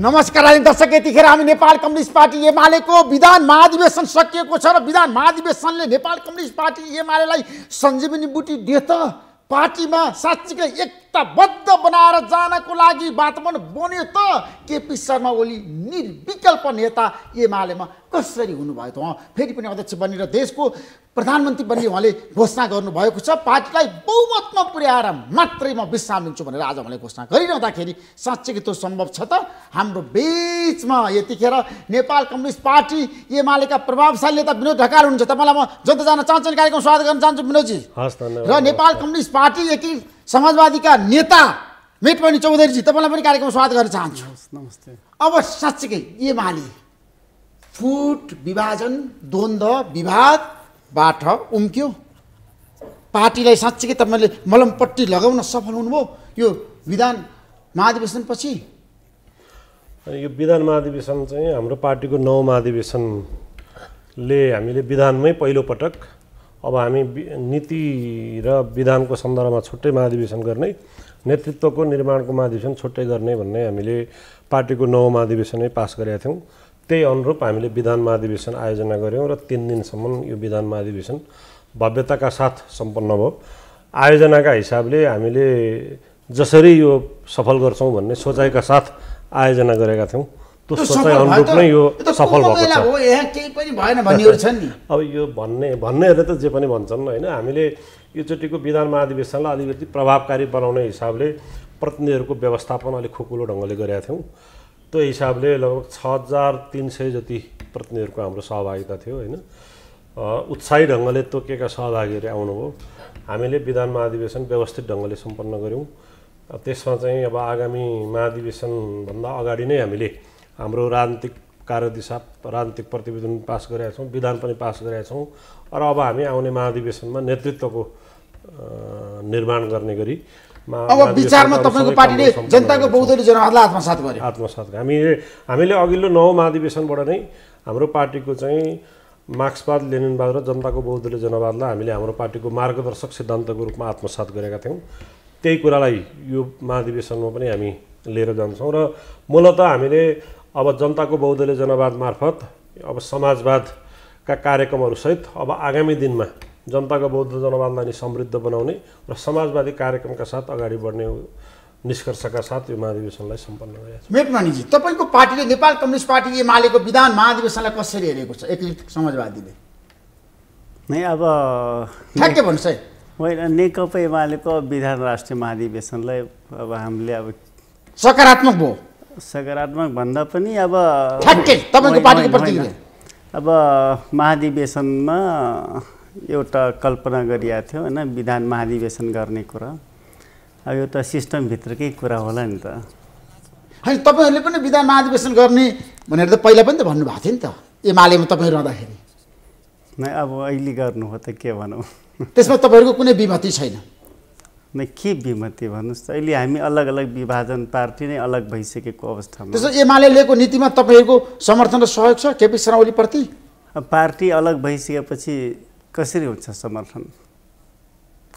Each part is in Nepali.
नमस्कार दर्शक, यतिखेर हामी नेपाल कम्युनिस्ट पार्टी एमालेको विधान महाधिवेशन सकिएको छ र विधान महाधिवेशनले नेपाल कम्युनिस्ट पार्टी एमालेलाई सञ्जीवनी बुटी दिए त पार्टीमा साँच्चीकै एकताबद्ध बनाएर जानको लागि वातावरण बन्यो त केपी शर्मा ओली निर्विकल्प नेता एमालेमा कसरी हुनुभयो त फेरि पनि अध्यक्ष बनेर देशको प्रधानमन्त्री बन्ने उहाँले घोषणा गर्नुभएको छ। पार्टीलाई बहुमतमा पुर्याएर मात्रै म विश्राम लिन्छु भनेर आज उहाँले घोषणा गरिरहँदाखेरि साँच्चीकै त्यो सम्भव छ त? हाम्रो बीचमा यतिखेर नेपाल कम्युनिस्ट पार्टी एमालेका प्रभावशाली नेता विनोद ढकाल हुनुहुन्छ। तपाईँलाई म जनता जान चाहन्छु कार्यक्रम स्वागत गर्न चाहन्छु विनोदजी। र नेपाल कम्युनिस्ट पार्टी एकी समाजवादीका नेता मेटमणि चौधरीजी, तपाईँलाई पनि कार्यक्रम स्वागत गर्न चाहन्छु। नमस्ते। अब साँच्चीकै एमाले फुट विभाजन द्वन्द्व विवादबाट उम्क्यो, पार्टीलाई साँच्चीकै तपाईँले मलमपट्टी लगाउन सफल हुनुभयो यो विधान महाधिवेशनपछि। यो विधान महाधिवेशन चाहिँ हाम्रो पार्टीको 9 महाधिवेशनले हामीले विधानमै पहिलो पटक अब हामी नीति र विधानको सन्दर्भमा छुट्टै महाधिवेशन गर्ने, नेतृत्वको निर्माणको महाधिवेशन छुट्टै गर्ने भन्ने हामीले पार्टीको 9 महाधिवेशनै पास गरेका थियौँ। त्यही अनुरूप हामीले विधान महाधिवेशन आयोजना गऱ्यौँ र 3 दिनसम्म यो विधान महाधिवेशन भव्यताका साथ सम्पन्न भयो। आयोजनाका हिसाबले हामीले जसरी यो सफल गर्छौँ भन्ने सोचाइका साथ आयोजना गरेका थियौँ। त्यो सोचाइ अनुरूप नै यो सफल भएको छ। अब यो भन्नेहरूले त जे पनि भन्छन् होइन, हामीले योचोटिको विधान महाधिवेशनलाई अलिकति प्रभावकारी बनाउने हिसाबले प्रतिनिधिहरूको व्यवस्थापन अलिक खुकुलो ढङ्गले गरेका थियौँ। त्यो हिसाबले लगभग 6300 जति प्रतिनिधिहरूको हाम्रो सहभागिता थियो होइन। उत्साही ढङ्गले तोकेका सहभागीहरू आउनुभयो। हामीले विधान महाधिवेशन व्यवस्थित ढङ्गले सम्पन्न गऱ्यौँ। त्यसमा चाहिँ अब आगामी महाधिवेशनभन्दा अगाडि नै हामीले हाम्रो राजनीतिक कार्यदिशा राजनीतिक प्रतिवेदन पास गरेका छौँ, विधान पनि पास गरेका छौँ र अब हामी आउने महाधिवेशनमा नेतृत्वको निर्माण गर्ने गरी अब विचारमा तपाईँको पार्टीले जनताको बहुदलीय जनवादलाई आत्मसात गर्यो। हामीले अघिल्लो 9 महाधिवेशनबाट नै हाम्रो पार्टीको चाहिँ मार्क्सवाद लेनिनवाद र जनताको बहुदलीय जनवादलाई हामीले हाम्रो पार्टीको मार्गदर्शक सिद्धान्तको रूपमा आत्मसात गरेका थियौँ। त्यही कुरालाई यो महाधिवेशनमा पनि हामी लिएर जान्छौँ र मूलतः हामीले अब जनताको बहुदलीय जनवाद मार्फत अब समाजवादका कार्यक्रमहरूसहित अब आगामी दिनमा जनताको बौद्ध जनवादलाई नि समृद्ध बनाउने र समाजवादी कार्यक्रमका साथ अगाडि बढ्ने निष्कर्षका साथ यो महाधिवेशनलाई सम्पन्न गरेको छ। मेटमणिजी, तपाईँको पार्टीले नेपाल कम्युनिस्ट पार्टी एमालेको विधान महाधिवेशनलाई कसरी हेरेको छ? एकीकृत समाजवादीले नै अब ठ्याक्कै भन्नुहोस् है। होइन, नेकपा एमालेको विधान राष्ट्रिय महाधिवेशनलाई अब हामीले अब सकारात्मक भयो। सकारात्मक भन्दा पनि अब ठ्याक्कै तपाईँको पार्टीको प्रतिक्रिया। अब महाधिवेशनमा एउटा कल्पना गरिएको थियो होइन, विधान महाधिवेशन गर्ने कुरा। अब यो त सिस्टमभित्रकै कुरा होला नि त। होइन, तपाईँहरूले पनि विधान महाधिवेशन गर्ने भनेर त पहिला पनि त भन्नुभएको थियो नि त एमालेमा तपाईँ रहँदाखेरि। नै अब अहिले गर्नु हो त के भनौँ। त्यसमा तपाईँहरूको कुनै विमति छैन? नै के विमति भन्नुहोस् त, अहिले हामी अलग अलग विभाजन पार्टी नै अलग भइसकेको अवस्थामा। त्यसो एमाले लिएको नीतिमा तपाईँहरूको समर्थन र सहयोग छ केपी शर्मा ओलीप्रति? पार्टी अलग भइसकेपछि कसरी हुन्छ समर्थन,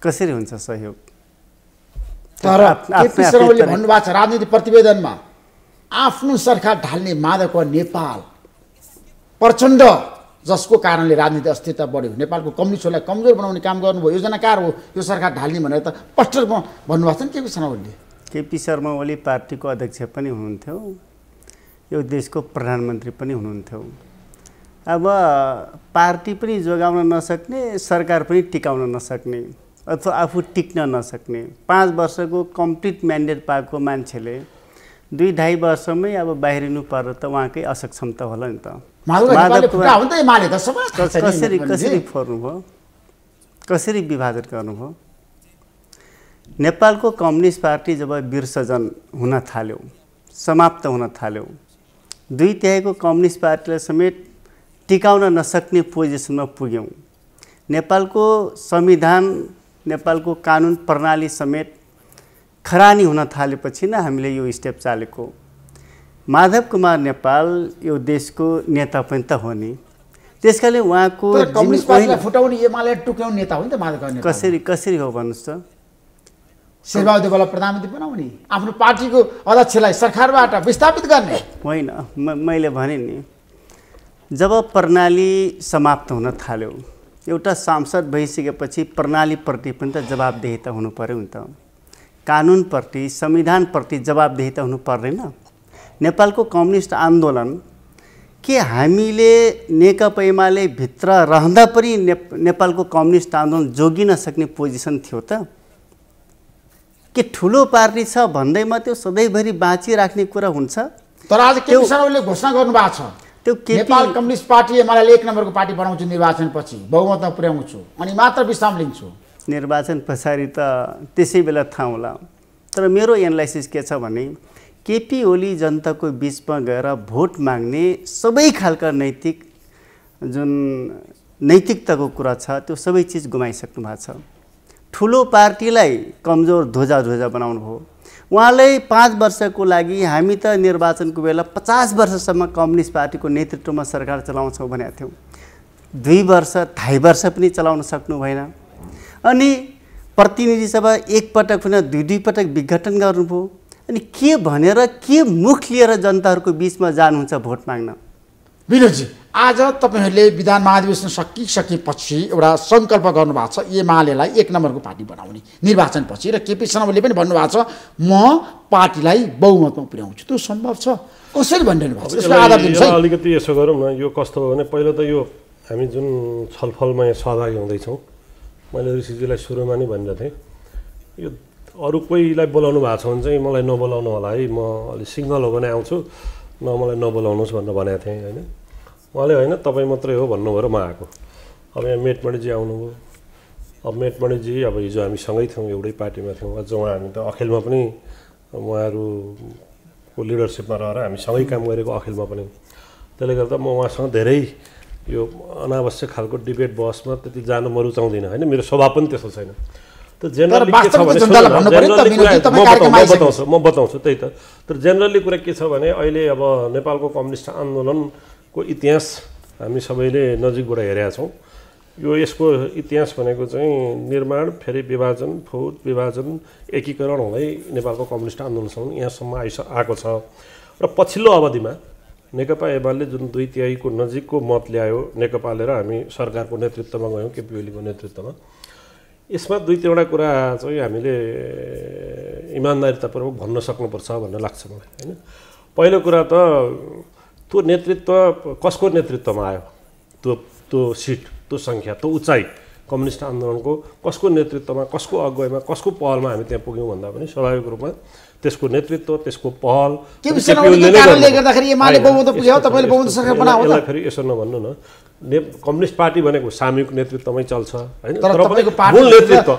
कसरी हुन्छ सहयोग? तर केपी शर्मा ओलीले भन्नुभएको छ राजनीतिक प्रतिवेदनमा, आफ्नो सरकार ढाल्ने मादक नेपाल प्रचण्ड जसको कारणले राजनीति अस्थिरता बढ्यो, नेपालको कम्युनिस्टहरूलाई कमजोर बनाउने काम गर्नुभयो, योजनाकार हो यो सरकार ढाल्ने भनेर त स्पष्ट भन्नुभएको छ नि केपी शर्मा ओलीले। केपी शर्मा ओली पार्टीको अध्यक्ष पनि हुनुहुन्थ्यो, यो देशको प्रधानमन्त्री पनि हुनुहुन्थ्यो। अब पार्टी पनि जोगाउन नसक्ने, सरकार पनि टिकाउन नसक्ने अथवा आफू टिक्न नसक्ने 5 वर्षको कम्प्लिट म्यान्डेट पाएको मान्छेले 2-2.5 वर्षमै अब बाहिरिनु पर्दा त उहाँकै असक्षमता होला नि त। कसरी फोर्नुभयो, कसरी विभाजन गर्नुभयो? नेपालको कम्युनिस्ट पार्टी जब विसर्जन हुन थाल्यो, समाप्त हुन थाल्यो, 2/3 कम्युनिस्ट पार्टीलाई समेत टिकाउन नसक्ने पोजिसनमा पुग्यौँ। नेपालको संविधान, नेपालको कानुन प्रणाली समेत खरानी हुन थालेपछि नै हामीले यो स्टेप चालेको। माधव कुमार नेपाल यो देशको नेता पनि त हो नि, त्यसकाले उहाँको कम्युनिस्ट पार्टीलाई फुटाउने एमाले टुक्याउने नेता हो नि त माधव कुमार नेपाल। कसरी हो भन्नुहोस् त? शेरबहादुर देउवालाई प्रधानमन्त्री बनाउने, आफ्नो पार्टीको अध्यक्षलाई सरकारबाट विस्थापित गर्ने? होइन, मैले भने नि, जब प्रणाली समाप्त हुन थाल्यो, एउटा सांसद भइसकेपछि प्रणालीप्रति पनि त जवाबदेहिता हुनु पर्यो नि त। कानुनप्रति, संविधानप्रति जवाबदेहिता हुनु पर्दैन? नेपालको कम्युनिस्ट आन्दोलन के हामीले नेकपा एमाले भित्र रहँदा पनि नेपालको कम्युनिस्ट आन्दोलन जोगिन सक्ने पोजिसन थियो त? के ठुलो पार्टी छ भन्दैमा त्यो सधैँभरि बाँचिराख्ने कुरा हुन्छ? तर आज केपी शर्मा ओलीले घोषणा गर्नुभएको छ, त्यो नेपाल कम्युनिस्ट पार्टी एमालेलाई 1 नम्बरको पार्टी बनाउँछु, निर्वाचनपछि बहुमतमा पुर्याउँछु अनि मात्र विश्राम लिन्छु। निर्वाचन पछाडि त त्यसै बेला थाहा होला। तर मेरो एनालाइसिस के छ भने केपी ओली जनताको बिचमा गएर भोट माग्ने सबै खालका नैतिकताको कुरा छ, त्यो सबै चिज गुमाइसक्नु भएको छ। ठुलो पार्टीलाई कमजोर ध्वजा बनाउनु भयो। उहाँले 5 वर्षको लागि हामी त निर्वाचनको बेला 50 वर्षसम्म कम्युनिस्ट पार्टीको नेतृत्वमा सरकार चलाउँछौँ भनेका थियौँ। 2 वर्ष 2.5 वर्ष पनि चलाउन सक्नु भएन। अनि प्रतिनिधि सभा एकपटक पनि 2 पटक विघटन गर्नुभयो। अनि के भनेर के मुख लिएर जनताहरूको बिचमा जानुहुन्छ भोट माग्न? विनोदजी, आज तपाईहरूले विधान महाधिवेशन सकिसकेपछि एउटा सङ्कल्प गर्नुभएको छ एमालेलाई 1 नम्बरको पार्टी बनाउने निर्वाचनपछि, र केपी शर्मा ओलीले पनि भन्नुभएको छ म पार्टीलाई बहुमतमा पुर्याउँछु। त्यो सम्भव छ? कसरी भनिरहनु भएको छ? यसको आधार दिनुहोस् है। अलिकति यसो गरौँ न। यो कस्तो हो भने पहिलो त यो हामी जुन छलफलमा यहाँ सहभागी हुँदैछौँ, मैले ऋषिजीलाई सुरुमा नै भनिरहेको थिएँ, यो अरू कोहीलाई बोलाउनु भएको छ भने चाहिँ मलाई नबोलाउनु होला है, म अलिक सिग्नल हो भने आउँछु, न मलाई नबोलाउनुहोस् भनेर भनेको थिएँ होइन। उहाँले होइन तपाईँ मात्रै हो भन्नुभयो र म आएको। अब यहाँ मेटमणिजी आउनुभयो। अब मेटमणिजी अब हिजो हामी सँगै थियौँ, एउटै पार्टीमा थियौँ। अझ उहाँ हामी त अखिलमा पनि उहाँहरूको लिडरसिपमा रहेर हामी सँगै काम गरेको अखिलमा पनि। त्यसले गर्दा म उहाँसँग धेरै यो अनावश्यक खालको डिबेट बहसमा त्यति जानु म रुचाउँदिनँ होइन, मेरो स्वभाव पनि त्यस्तो छैन। त जेनरली के छ भने म बताउँछु त्यही त। तर जेनरली कुरा के छ भने अहिले अब नेपालको कम्युनिस्ट आन्दोलनको इतिहास हामी सबैले नजिकबाट हेरेका छौँ। यो यसको इतिहास भनेको चाहिँ निर्माण, फेरि विभाजन, फुट विभाजन, एकीकरण हुँदै नेपालको कम्युनिस्ट आन्दोलनसम्म यहाँसम्म आएको छ। र पछिल्लो अवधिमा नेकपा एमाले जुन 2/3 नजिकको मत ल्यायो नेकपाले र हामी सरकारको नेतृत्वमा गयौँ केपी ओलीको नेतृत्वमा, यसमा 2-3वटा कुरा चाहिँ हामीले इमान्दारितापूर्वक भन्न सक्नुपर्छ भन्ने लाग्छ मलाई होइन। पहिलो कुरा त त्यो नेतृत्व कसको नेतृत्वमा आयो, त्यो सिट, त्यो सङ्ख्या, त्यो उचाइ कम्युनिस्ट आन्दोलनको कसको नेतृत्वमा, कसको अगुवाईमा, कसको पहलमा हामी त्यहाँ पुग्यौँ भन्दा पनि स्वाभाविक रूपमा त्यसको नेतृत्व, त्यसको पहल यसलाई फेरि यसो नभन्नु न। कम्युनिस्ट पार्टी भनेको सामूहिक नेतृत्वमै चल्छ होइन। तर मूल नेतृत्व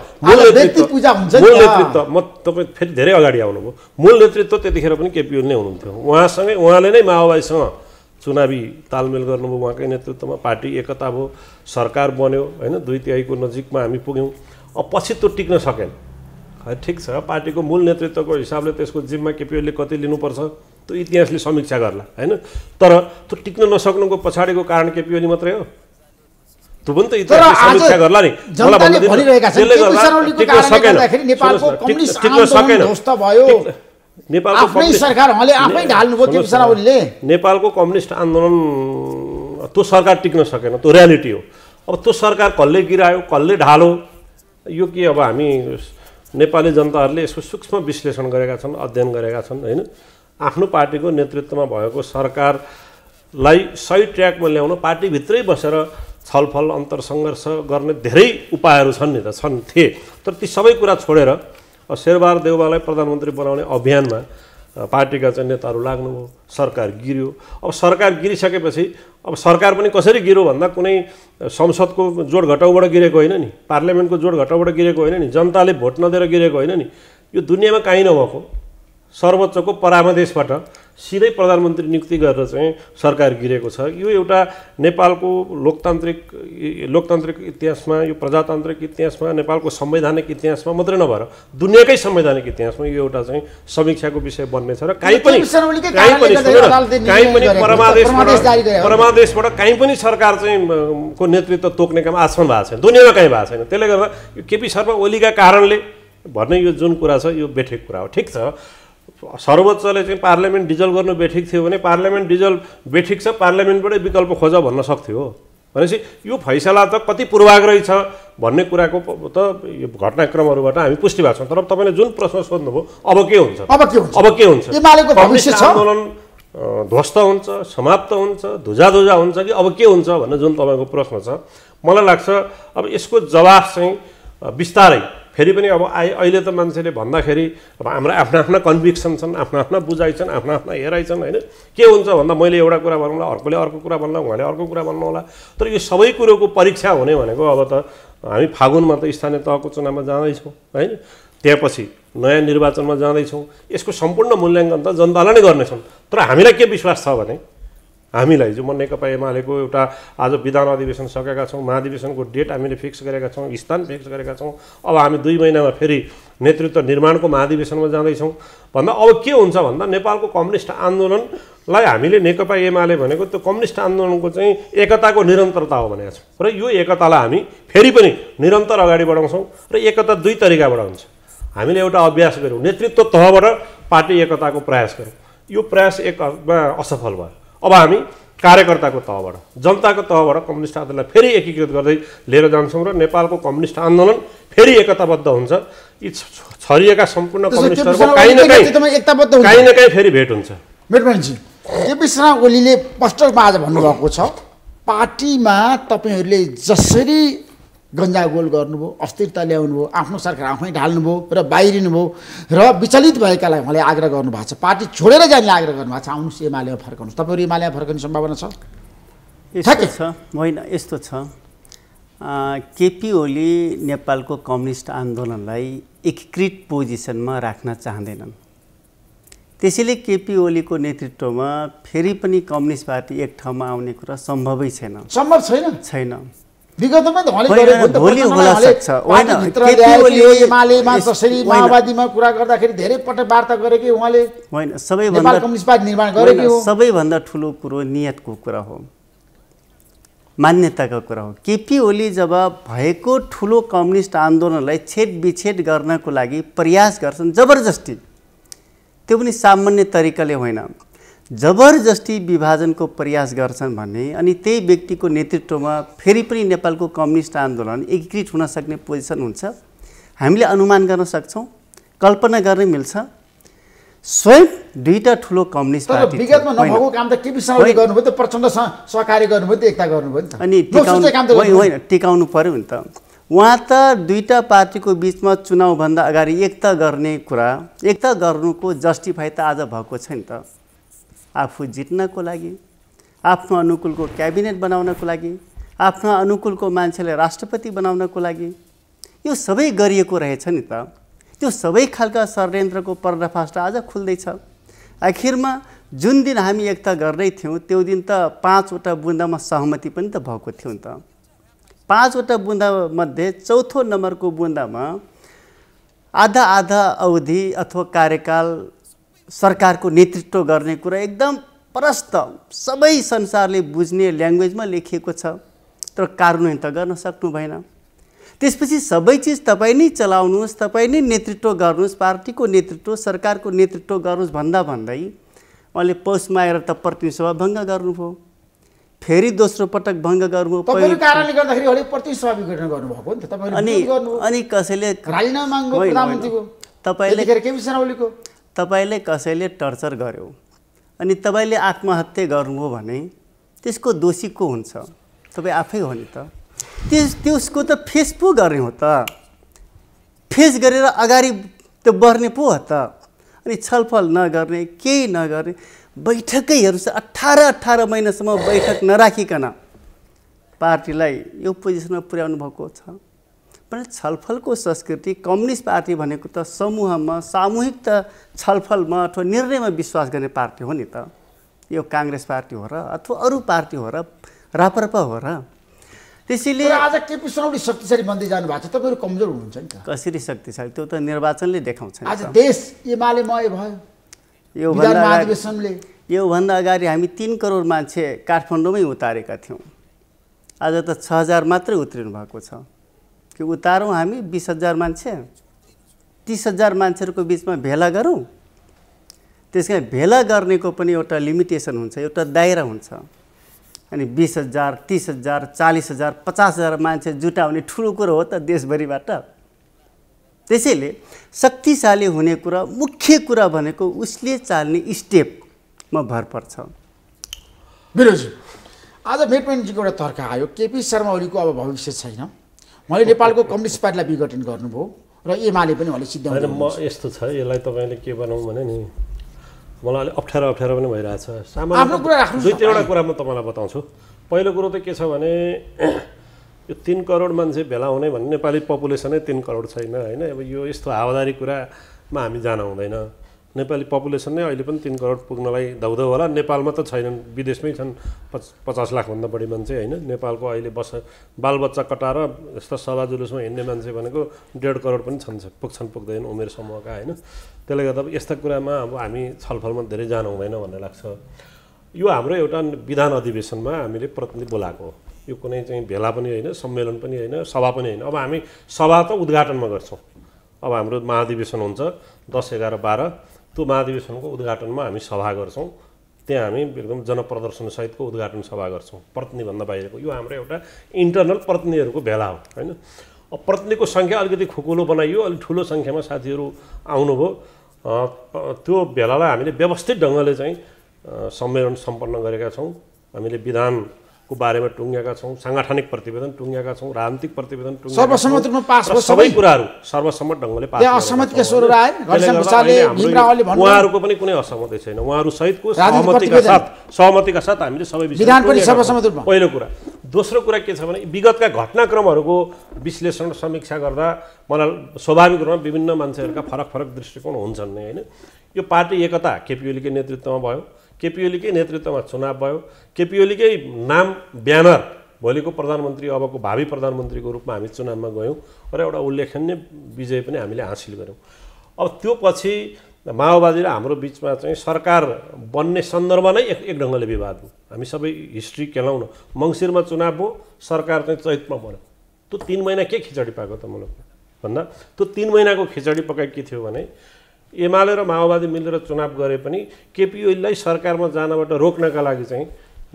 म तपाईँ फेरि धेरै अगाडि आउनुभयो। मूल नेतृत्व त्यतिखेर पनि केपी ओली नै हुनुहुन्थ्यो। उहाँले नै माओवादीसँग चुनावी तालमेल गर्नुभयो। उहाँकै नेतृत्वमा पार्टी एकता भयो, सरकार बन्यो होइन। 2/3 नजिकमा हामी पुग्यौँ। अब पछि त्यो टिक्न सकेन। ठिक छ, पार्टीको मूल नेतृत्वको हिसाबले त्यसको जिम्मा केपी ओलीले कति लिनुपर्छ त्यो इतिहासले समीक्षा गर्ला होइन। तर त्यो टिक्न नसक्नुको पछाडिको कारण केपी ओली मात्रै हो, त्यो पनि त इतिहासले समीक्षा गर्ला नि। नेपालको कम्युनिस्ट आन्दोलन त्यो सरकार टिक्न सकेन, त्यो रियालिटी हो। अब त्यो सरकार कसले गिरायो, कसले ढाल्यो, यो के अब हामी नेपाली जनताहरूले यसको सूक्ष्म विश्लेषण गरेका छन्, अध्ययन गरेका छन् होइन। आफ्नो पार्टीको नेतृत्वमा भएको सरकारलाई सही ट्र्याकमा ल्याउन पार्टीभित्रै बसेर छलफल, अन्तरसङ्घर्ष गर्ने धेरै उपायहरू छन् नि त, थिए। तर ती सबै कुरा छोडेर शेरबहादुर देउवालाई प्रधानमन्त्री बनाउने अभियानमा पार्टीका चाहिँ नेताहरू लाग्नुभयो, सरकार गिर्यो। अब सरकार गिरिसकेपछि अब सरकार पनि कसरी गिर्यो भन्दा कुनै संसदको जोड घटाउबाट गिरेको होइन नि, पार्लियामेन्टको जोड घटाउबाट गिरेको होइन नि, जनताले भोट नदिएर गिरेको होइन नि। यो दुनियाँमा कहीँ नभएको सर्वोच्चको परामर्शबाट सिधै प्रधानमन्त्री नियुक्ति गरेर चाहिँ सरकार गिरेको छ। यो एउटा नेपालको लोकतान्त्रिक इतिहासमा, यो प्रजातान्त्रिक इतिहासमा, नेपालको संवैधानिक इतिहासमा मात्रै नभएर दुनियाँकै संवैधानिक इतिहासमा यो एउटा चाहिँ समीक्षाको विषय बन्नेछ। र कहीँ पनि परमादेशबाट कहीँ पनि सरकार चाहिँ को नेतृत्व तोक्ने काम आजसम्म भएको छैन, दुनियाँमा कहीँ भएको छैन। त्यसले गर्दा यो केपी शर्मा ओलीका कारणले भन्ने यो जुन कुरा छ यो बेठिक कुरा हो। ठिक छ, सर्वोच्चले चाहिँ पार्लियामेन्ट डिजल्भ गर्नु बेठिक थियो भने पार्लियामेन्ट डिजल्भ बेठिक छ, पार्लियामेन्टबाटै विकल्प खोज भन्न सक्थ्यो। भनेपछि यो फैसला त कति पूर्वाग्रही छ भन्ने कुराको त यो घटनाक्रमहरूबाट हामी पुष्टि भएको छौँ। तर तपाईँले जुन प्रश्न सोध्नुभयो अब के हुन्छ, अब के हुन्छ, कम्युनिस्ट आन्दोलन ध्वस्त हुन्छ, समाप्त हुन्छ, धुजा हुन्छ कि अब के हुन्छ भन्ने जुन तपाईँको प्रश्न छ, मलाई लाग्छ अब यसको जवाफ चाहिँ बिस्तारै फेरि पनि अब अहिले त मान्छेले भन्दाखेरि अब हाम्रा आफ्ना आफ्ना कन्भिक्सन छन्, आफ्ना आफ्ना बुझाइ छन्, आफ्ना आफ्ना हेराइ छन् होइन। के हुन्छ भन्दा मैले एउटा कुरा भन्नुला, अर्कोले अर्को कुरा भन्ला, उहाँले अर्को कुरा भन्नु होला। तर यो सबै कुरोको परीक्षा हुने भनेको अब त हामी फागुनमा त स्थानीय तहको चुनावमा जाँदैछौँ होइन, त्यसपछि नयाँ निर्वाचनमा जाँदैछौँ। यसको सम्पूर्ण मूल्याङ्कन त जनताले नै गर्नेछन्। तर हामीलाई के विश्वास छ भने हामीलाई जो म नेकपा एमालेको एउटा आज विधान अधिवेशन सकेका छौँ, महाधिवेशनको डेट हामीले फिक्स गरेका छौँ, स्थान फिक्स गरेका छौँ। अब हामी 2 महिनामा फेरि नेतृत्व निर्माणको महाधिवेशनमा जाँदैछौँ भन्दा अब के हुन्छ भन्दा नेपालको कम्युनिस्ट आन्दोलनलाई हामीले नेकपा एमाले भनेको त्यो कम्युनिस्ट आन्दोलनको चाहिँ एकताको निरन्तरता हो भनेको छौँ। र यो एकतालाई हामी फेरि पनि निरन्तर अगाडि बढाउँछौँ। र एकता 2 तरिकाबाट हुन्छ। हामीले एउटा अभ्यास गऱ्यौँ, नेतृत्व तहबाट पार्टी एकताको प्रयास गऱ्यौँ, यो प्रयास असफल भयो। अब हामी कार्यकर्ताको तहबाट, जनताको तहबाट कम्युनिस्ट आन्दोलनलाई फेरि एकीकृत गर्दै लिएर जान्छौँ र नेपालको कम्युनिस्ट आन्दोलन फेरि एकताबद्ध हुन्छ। यी छरिएका सम्पूर्ण कम्युनिस्टहरूको काहीँ न काहीँ फेरि भेट हुन्छ। मेटमनजी, केपी शर्मा ओलीले पोस्टरमा आज भन्नुभएको छ, पार्टीमा तपाईँहरूले जसरी गन्जागोल गर्नुभयो, अस्थिरता ल्याउनुभयो, आफ्नो सरकार आफै ढाल्नुभयो र बाहिरिनुभयो र विचलित भएकालाई उहाँले आग्रह गर्नुभएको छ, पार्टी छोडेर जाने आग्रह गर्नुभएको छ, आउनुहोस् एमालेमा फर्कनुहोस्। तपाईँहरू एमालेमा फर्कने सम्भावना छ? यस्तो छ होइन, यस्तो छ, केपी ओली नेपालको कम्युनिस्ट आन्दोलनलाई एकीकृत पोजिसनमा राख्न चाहँदैनन्। त्यसैले केपी ओलीको नेतृत्वमा फेरि पनि कम्युनिस्ट पार्टी एक ठाउँमा आउने कुरा सम्भवै छैन। सम्भव छैन। विगतमा त भोलि होला सक्छ। एमालेमा जसरी माओवादीमा कुरा गर्दाखेरि धेरै पटक वार्ता गरेकै उहाँले होइन, सबैभन्दा कम्युनिस्ट पार्टी निर्माण गरेकै हो। सबैभन्दा ठुलो कुरो नियतको कुरा हो, मान्यताको कुरा हो। केपी ओली जब भएको ठुलो कम्युनिस्ट आन्दोलनलाई छेदविच्छेद गर्नको लागि प्रयास गर्छन् जबरजस्ती, त्यो पनि सामान्य तरिकाले होइन, जबरजस्ती विभाजनको प्रयास गर्छन् भने अनि त्यही व्यक्तिको नेतृत्वमा फेरि पनि नेपालको कम्युनिस्ट आन्दोलन एकीकृत हुन सक्ने पोजिसन हुन्छ। हामीले अनुमान गर्न सक्छौँ, कल्पना गर्न मिल्छ। स्वयं 2टा ठुलो कम्युनिस्ट पार्टी विगतमा नभएको काम त केपी शर्माले गर्नुभयो, त प्रचण्डसँग सहकार्य गर्नुभयो, त एकता गर्नुभयो नि त। अनि टिकाउनु पर्यो नि त। उहाँ त 2टा पार्टीको बिचमा चुनावभन्दा अगाडि एकता गर्ने कुरा, एकता गर्नुको जस्टिफाई त आज भएको छ नि त। आफू जित्नको लागि, आफ्नो अनुकूलको क्याबिनेट बनाउनको लागि, आफ्नो अनुकूलको मान्छेलाई राष्ट्रपति बनाउनको लागि यो सबै गरिएको रहेछ नि त। त्यो सबै खालका षड्यन्त्रको पर्दाफास आज खुल्दैछ। आखिरमा जुन दिन हामी एकता गर्दै थियौँ त्यो दिन त 5वटा बुन्दामा सहमति पनि त भएको थियो नि त। 5वटा बुन्दामध्ये 4थो नम्बरको बुन्दामा आधा अवधि अथवा कार्यकाल सरकारको नेतृत्व गर्ने कुरा एकदम प्रष्ट सबै संसारले बुझ्ने ल्याङ्ग्वेजमा लेखिएको छ, तर कार्यान्वयन त गर्न सक्नु भएन। त्यसपछि सबै चिज तपाईँ नै चलाउनुहोस्, तपाईँ नै नेतृत्व गर्नुहोस्, पार्टीको नेतृत्व, सरकारको नेतृत्व गर्नुहोस् भन्दै उहाँले पौषमा आएर त प्रतिनिधि सभा भङ्ग गर्नुभयो, फेरि दोस्रो पटक भङ्ग गर्नुभयो। तपाईँको कारणले गर्दाखेरि हरेक प्रतिनिधि सभा विघटन गर्नुभएको नि त। अनि कसैले राजीनामा माग्नु प्रधानमन्त्रीको, तपाईँले कसैले टर्चर गर्यो अनि तपाईँले आत्महत्या गर्नुभयो भने त्यसको दोषी को हुन्छ? तपाईँ आफै हो नि त। त्यसको त फेस पो गर्ने हो त, फेस गरेर अगाडि त्यो बढ्ने पो हो त। अनि छलफल नगर्ने, केही नगर्ने, बैठकैहरू 18 महिनासम्म बैठक नराखिकन पार्टीलाई यो पोजिसनमा पुर्याउनु भएको छ। पनि छलफलको संस्कृति, कम्युनिस्ट पार्टी भनेको त समूहमा, सामूहिक त छलफलमा अथवा निर्णयमा विश्वास गर्ने पार्टी हो नि त। यो काङ्ग्रेस पार्टी हो र अथवा अरू पार्टी हो र राप्रपा हो र। त्यसैले आज केपी शर्मा शक्तिशाली बन्दै जानु भएको छ, तपाईँहरू कमजोर हुनुहुन्छ नि त। कसरी शक्तिशाली? त्यो त निर्वाचनले देखाउँछ। आज देश एमालेमय भयो, योभन्दा अगाडि हामी 3 करोड मान्छे काठमाडौँमै उतारेका थियौँ, आज त 6,000 मात्रै उत्रिनु भएको छ। कि उतारौँ हामी 20,000 मान्छे? 30,000 मान्छेहरूको बिचमा भेला गरौँ। त्यसकारण भेला गर्नेको पनि एउटा लिमिटेसन हुन्छ, एउटा दायरा हुन्छ। अनि 20,000, 30,000, 40,000, 50,000 मान्छे जुटाउने ठुलो कुरो हो त देशभरिबाट। त्यसैले शक्तिशाली हुने कुरा, मुख्य कुरा भनेको उसले चाल्ने स्टेपमा भर पर्छ। बिरुजी, आज भेटमेन्टजीको एउटा तर्क आयो, केपी शर्मा ओलीको अब भविष्य छैन, उहाँले नेपालको कम्युनिस्ट पार्टीलाई विघटन गर्नुभयो र एमाले पनि उहाँले सिद्धान्त। म यस्तो छ, यसलाई तपाईँले के बनाउँ भने नि मलाई अलिक अप्ठ्यारो पनि भइरहेछ। सामान्य दुई तिनवटा कुरा म तपाईँलाई बताउँछु। पहिलो कुरो त के छ भने यो 3 करोड मान्छे भेला हुने भन्ने नेपाली पपुलेसनै 3 करोड छैन होइन। अब यो यस्तो हावादारी कुरामा हामी जान हुँदैन। नेपाली पपुलेसन नै अहिले पनि 3 करोड पुग्नलाई दौदौ होला। नेपालमा त छैनन्, विदेशमै छन् 50 लाखभन्दा बढी मान्छे होइन। नेपालको अहिले बालबच्चा कटाएर यस्तो सभा जुलुसमा हिँड्ने मान्छे भनेको 1.5 करोड पनि पुग्छन् पुग्दैन उमेर समूहका होइन। त्यसले गर्दा यस्ता कुरामा अब हामी छलफलमा धेरै जान हुँदैन भन्ने लाग्छ। यो हाम्रो एउटा विधान अधिवेशनमा हामीले प्रतिनिधि बोलाएको हो। यो कुनै चाहिँ भेला पनि होइन, सम्मेलन पनि होइन, सभा पनि होइन। अब हामी सभा त उद्घाटनमा गर्छौँ। अब हाम्रो महाधिवेशन हुन्छ 10, 11, 12। त्यो महाधिवेशनको उद्घाटनमा हामी सभा गर्छौँ। त्यहाँ हामी एकदम जनप्रदर्शनसहितको उद्घाटन सभा गर्छौँ, प्रतिनिधिभन्दा बाहिरको। यो हाम्रो एउटा इन्टरनल प्रतिनिधिहरूको भेला हो होइन। अब प्रतिनिधिको सङ्ख्या अलिकति खुकुलो बनाइयो, अलिक ठुलो सङ्ख्यामा साथीहरू आउनुभयो। त्यो भेलालाई हामीले व्यवस्थित ढङ्गले चाहिँ सम्मेलन सम्पन्न गरेका छौँ। हामीले विधानको बारेमा टुङ्गेका छौँ, साङ्गठनिक प्रतिवेदन टुङ्गेका छौँ, राजनीतिक प्रतिवेदन टुङ्गेका छौँ। सर्वसम्मत रूपमा पास भयो सबै कुराहरू सर्वसम्मत ढङ्गले पास त्यहाँ असहमत के स्वर आए? घनश्याम भुसालले, भीमरावले भन्नु उहाँहरूको पनि कुनै असहमति छैन। उहाँहरू सहितको सहमतिका साथ हामीले सबै विषय विधान पनि सर्वसम्मत रूपमा। पहिलो कुरा। दोस्रो कुरा के छ भने विगतका घटनाक्रमहरूको विश्लेषण समीक्षा गर्दा मलाई स्वाभाविक रूपमा विभिन्न मान्छेहरूका फरक दृष्टिकोण हुन्छन् नै होइन। यो पार्टी एकता केपी ओलीकै नेतृत्वमा भयो, केपी ओलीकै नेतृत्वमा चुनाव भयो, केपी ओलीकै नाम ब्यानर भोलिको प्रधानमन्त्री अबको भावी प्रधानमन्त्रीको रूपमा हामी चुनावमा गयौँ र एउटा उल्लेखनीय विजय पनि हामीले हासिल गऱ्यौँ। अब त्यो पछि माओवादी र हाम्रो बिचमा चाहिँ सरकार बन्ने सन्दर्भमा नै एक ढङ्गले विवाद भयो। हामी सबै हिस्ट्री केलाउँ न, मङ्सिरमा चुनाव भयो, सरकार चाहिँ चैतमा बन्यो। त्यो 3 महिना के खिचडी पाएको त मुलुकमा भन्दा त्यो 3 महिनाको खिचडी पकाइ के थियो भने एमाले र माओवादी मिलेर चुनाव गरे पनि केपी ओलीलाई सरकारमा जानबाट रोक्नका लागि चाहिँ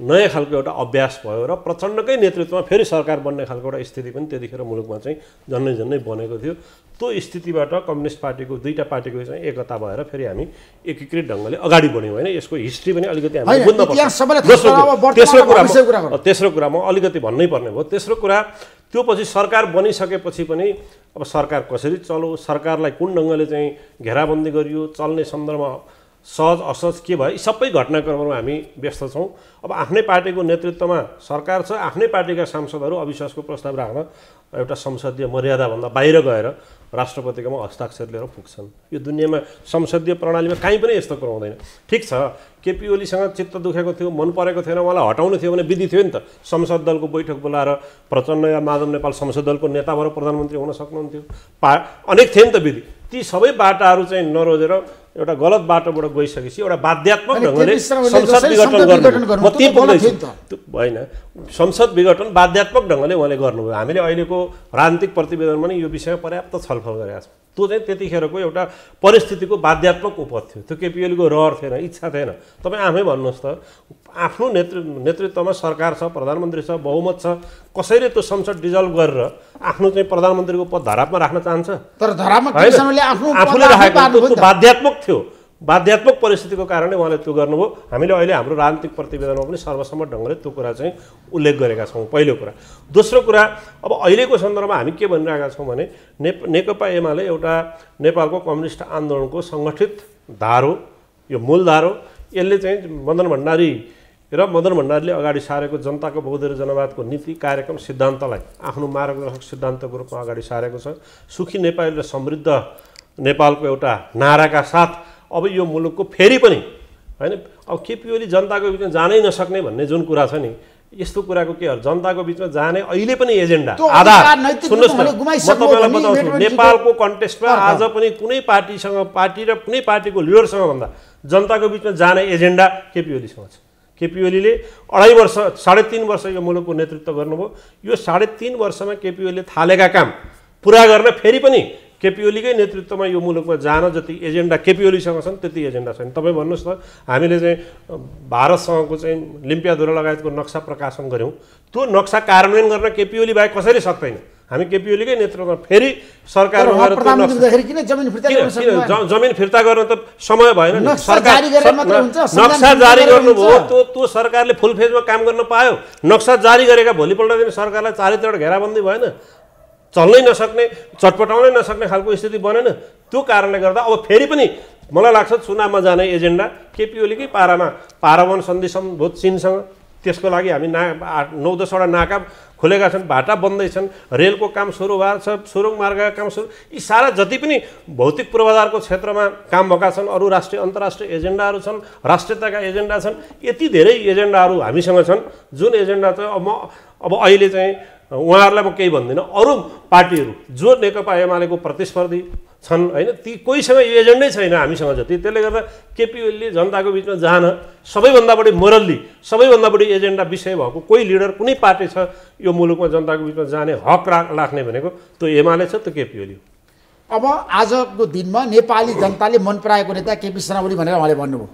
नयाँ खालको एउटा अभ्यास भयो र प्रचण्डकै नेतृत्वमा फेरि सरकार बन्ने खालको एउटा स्थिति पनि त्यतिखेर मुलुकमा चाहिँ झन्नै बनेको थियो। त्यो स्थितिबाट कम्युनिस्ट पार्टीको दुईटा पार्टीको चाहिँ एकता भएर फेरि हामी एकीकृत ढङ्गले अगाडि बढ्यौँ होइन। यसको हिस्ट्री पनि अलिकति हामीले बुझ्न पर्छ। तेस्रो कुरा म अलिकति भन्नै पर्ने भयो। तेस्रो कुरा त्यो पछि सरकार बनिसकेपछि पनि अब सरकार कसरी चलो, सरकारलाई कुन ढङ्गले चाहिँ घेराबन्दी गरियो, चल्ने सन्दर्भमा सहज असहज के भयो, सबै घटनाक्रमहरूमा हामी व्यस्त छौँ। अब आफ्नै पार्टीको नेतृत्वमा सरकार छ, आफ्नै पार्टीका सांसदहरू अविश्वासको प्रस्ताव राख्न एउटा संसदीय मर्यादाभन्दा बाहिर गएर राष्ट्रपतिकोमा हस्ताक्षर लिएर पुग्छन्। यो दुनियाँमा संसदीय प्रणालीमा कहीँ पनि यस्तो कुरो हुँदैन। ठिक छ, केपी ओलीसँग चित्त दुखेको थियो, मन परेको थिएन, उहाँलाई हटाउनु थियो भने विधि थियो नि त। संसद दलको बैठक बोलाएर प्रचण्ड या माधव नेपाल संसद दलको नेता भएर प्रधानमन्त्री हुन सक्नुहुन्थ्यो। अनेक थिए नि त विधि। ती सबै बाटाहरू चाहिँ नरोजेर एउटा गलत बाटोबाट गइसकेपछि एउटा बाध्यात्मक ढङ्गले संसद विघटन होइन, संसद विघटन बाध्यात्मक ढङ्गले उहाँले गर्नुभयो। हामीले अहिलेको राजनीतिक प्रतिवेदनमा नि यो विषयमा पर्याप्त छलफल गरेका छौँ। त्यो चाहिँ त्यतिखेरको एउटा परिस्थितिको बाध्यात्मक उपद थियो। त्यो केपी ओलीको रहर थिएन, इच्छा थिएन। तपाईँ आफै भन्नुहोस् त, आफ्नो नेतृत्वमा सरकार छ, प्रधानमन्त्री छ, बहुमत छ, कसैले त्यो संसद डिजल्भ गरेर आफ्नो चाहिँ प्रधानमन्त्रीको पद धरापमा राख्न चाहन्छ? तर धरापमा आफूले राखेको बाध्यात्मक थियो। बाध्यात्मक परिस्थितिको कारणले उहाँले त्यो गर्नुभयो। हामीले अहिले हाम्रो राजनीतिक प्रतिवेदनमा पनि सर्वसम्मत ढङ्गले त्यो कुरा चाहिँ उल्लेख गरेका छौँ। पहिलो कुरा। दोस्रो कुरा, अब अहिलेको सन्दर्भमा हामी के भनिरहेका छौँ भने नेकपा एमाले एउटा नेपालको कम्युनिस्ट आन्दोलनको सङ्गठित धार हो, यो मूल धार हो। यसले चाहिँ मदन भण्डारीले अगाडि सारेको जनताको बहुदलीय जनवादको नीति, कार्यक्रम, सिद्धान्तलाई आफ्नो मार्गदर्शक सिद्धान्तको रूपमा अगाडि सारेको छ। सुखी नेपाली र समृद्ध नेपालको एउटा नाराका साथ अब यो मुलुकको फेरि पनि होइन, अब केपी ओली जनताको बिचमा जानै नसक्ने भन्ने जुन कुरा छ नि, यस्तो कुराको के हो, जनताको बिचमा जाने अहिले पनि एजेन्डा आधार। सुन्नुहोस् न, म तपाईँलाई बताउँछु, नेपालको कन्टेस्टमा आज पनि कुनै पार्टीसँग, पार्टी र कुनै पार्टीको लिडरसँग भन्दा जनताको बिचमा जाने एजेन्डा केपी ओलीसँग छ। केपी ओलीले 2.5 वर्ष 3.5 वर्ष यो मुलुकको नेतृत्व गर्नुभयो। यो 3.5 वर्षमा केपी ओलीले थालेका काम पुरा गर्न फेरि पनि केपी ओलीकै नेतृत्वमा यो मुलुकमा जान जति एजेन्डा केपी ओलीसँग छन् त्यति एजेन्डा छैन। तपाईँ भन्नुहोस् त, हामीले चाहिँ भारतसँगको चाहिँ लिम्पियाधुरा लगायतको नक्सा प्रकाशन गऱ्यौँ, त्यो नक्सा कार्यान्वयन गर्न केपी ओली बाहेक कसैले सक्दैन। हामी केपी ओलीकै नेतृत्वमा फेरि सरकारमा गएर जमिन फिर्ता गर्न त समय भएन नि। नक्सा जारी गर्नुभयो, त्यो सरकारले फुल फेजमा काम गर्न पायो। नक्सा जारी गरेका भोलिपल्ट दिन सरकारलाई चारैतिर घेराबन्दी भएन, चल्नै नसक्ने, चटपटाउनै नसक्ने खालको स्थिति बनेन। त्यो कारणले गर्दा अब फेरि पनि मलाई लाग्छ चुनावमा जाने एजेन्डा केपी ओलीकै पारामा पारावन सन्धि सम्बोध चीनसँग, त्यसको लागि हामी 9-10वटा नाका खुलेका छन्, भाटा बन्दैछन्, रेलको काम सुरु भएको छ, सुरुङ मार्गका काम सुरु, यी सारा जति पनि भौतिक पूर्वाधारको क्षेत्रमा काम भएका छन्, अरू राष्ट्रिय अन्तर्राष्ट्रिय एजेन्डाहरू छन्, राष्ट्रियताका एजेन्डा छन्, यति धेरै एजेन्डाहरू हामीसँग छन् जुन एजेन्डा चाहिँ अब अहिले चाहिँ उहाँहरूलाई म केही भन्दिनँ। अरू पार्टीहरू जो नेकपा एमालेको प्रतिस्पर्धी छन् होइन, ती कोहीसँग यो एजेन्डै छैन हामीसँग जति। त्यसले गर्दा केपी ओलीले जनताको बिचमा जान सबैभन्दा बढी मोरल्ली, सबैभन्दा बढी एजेन्डा विषय भएको कोही लिडर कुनै पार्टी छ यो मुलुकमा जनताको बिचमा जाने हक राख्ने भनेको त्यो एमाले छ, त्यो केपी ओली हो। अब आजको दिनमा नेपाली जनताले मन पराएको नेता केपी शर्मा ओली भनेर उहाँले भन्नुभयो,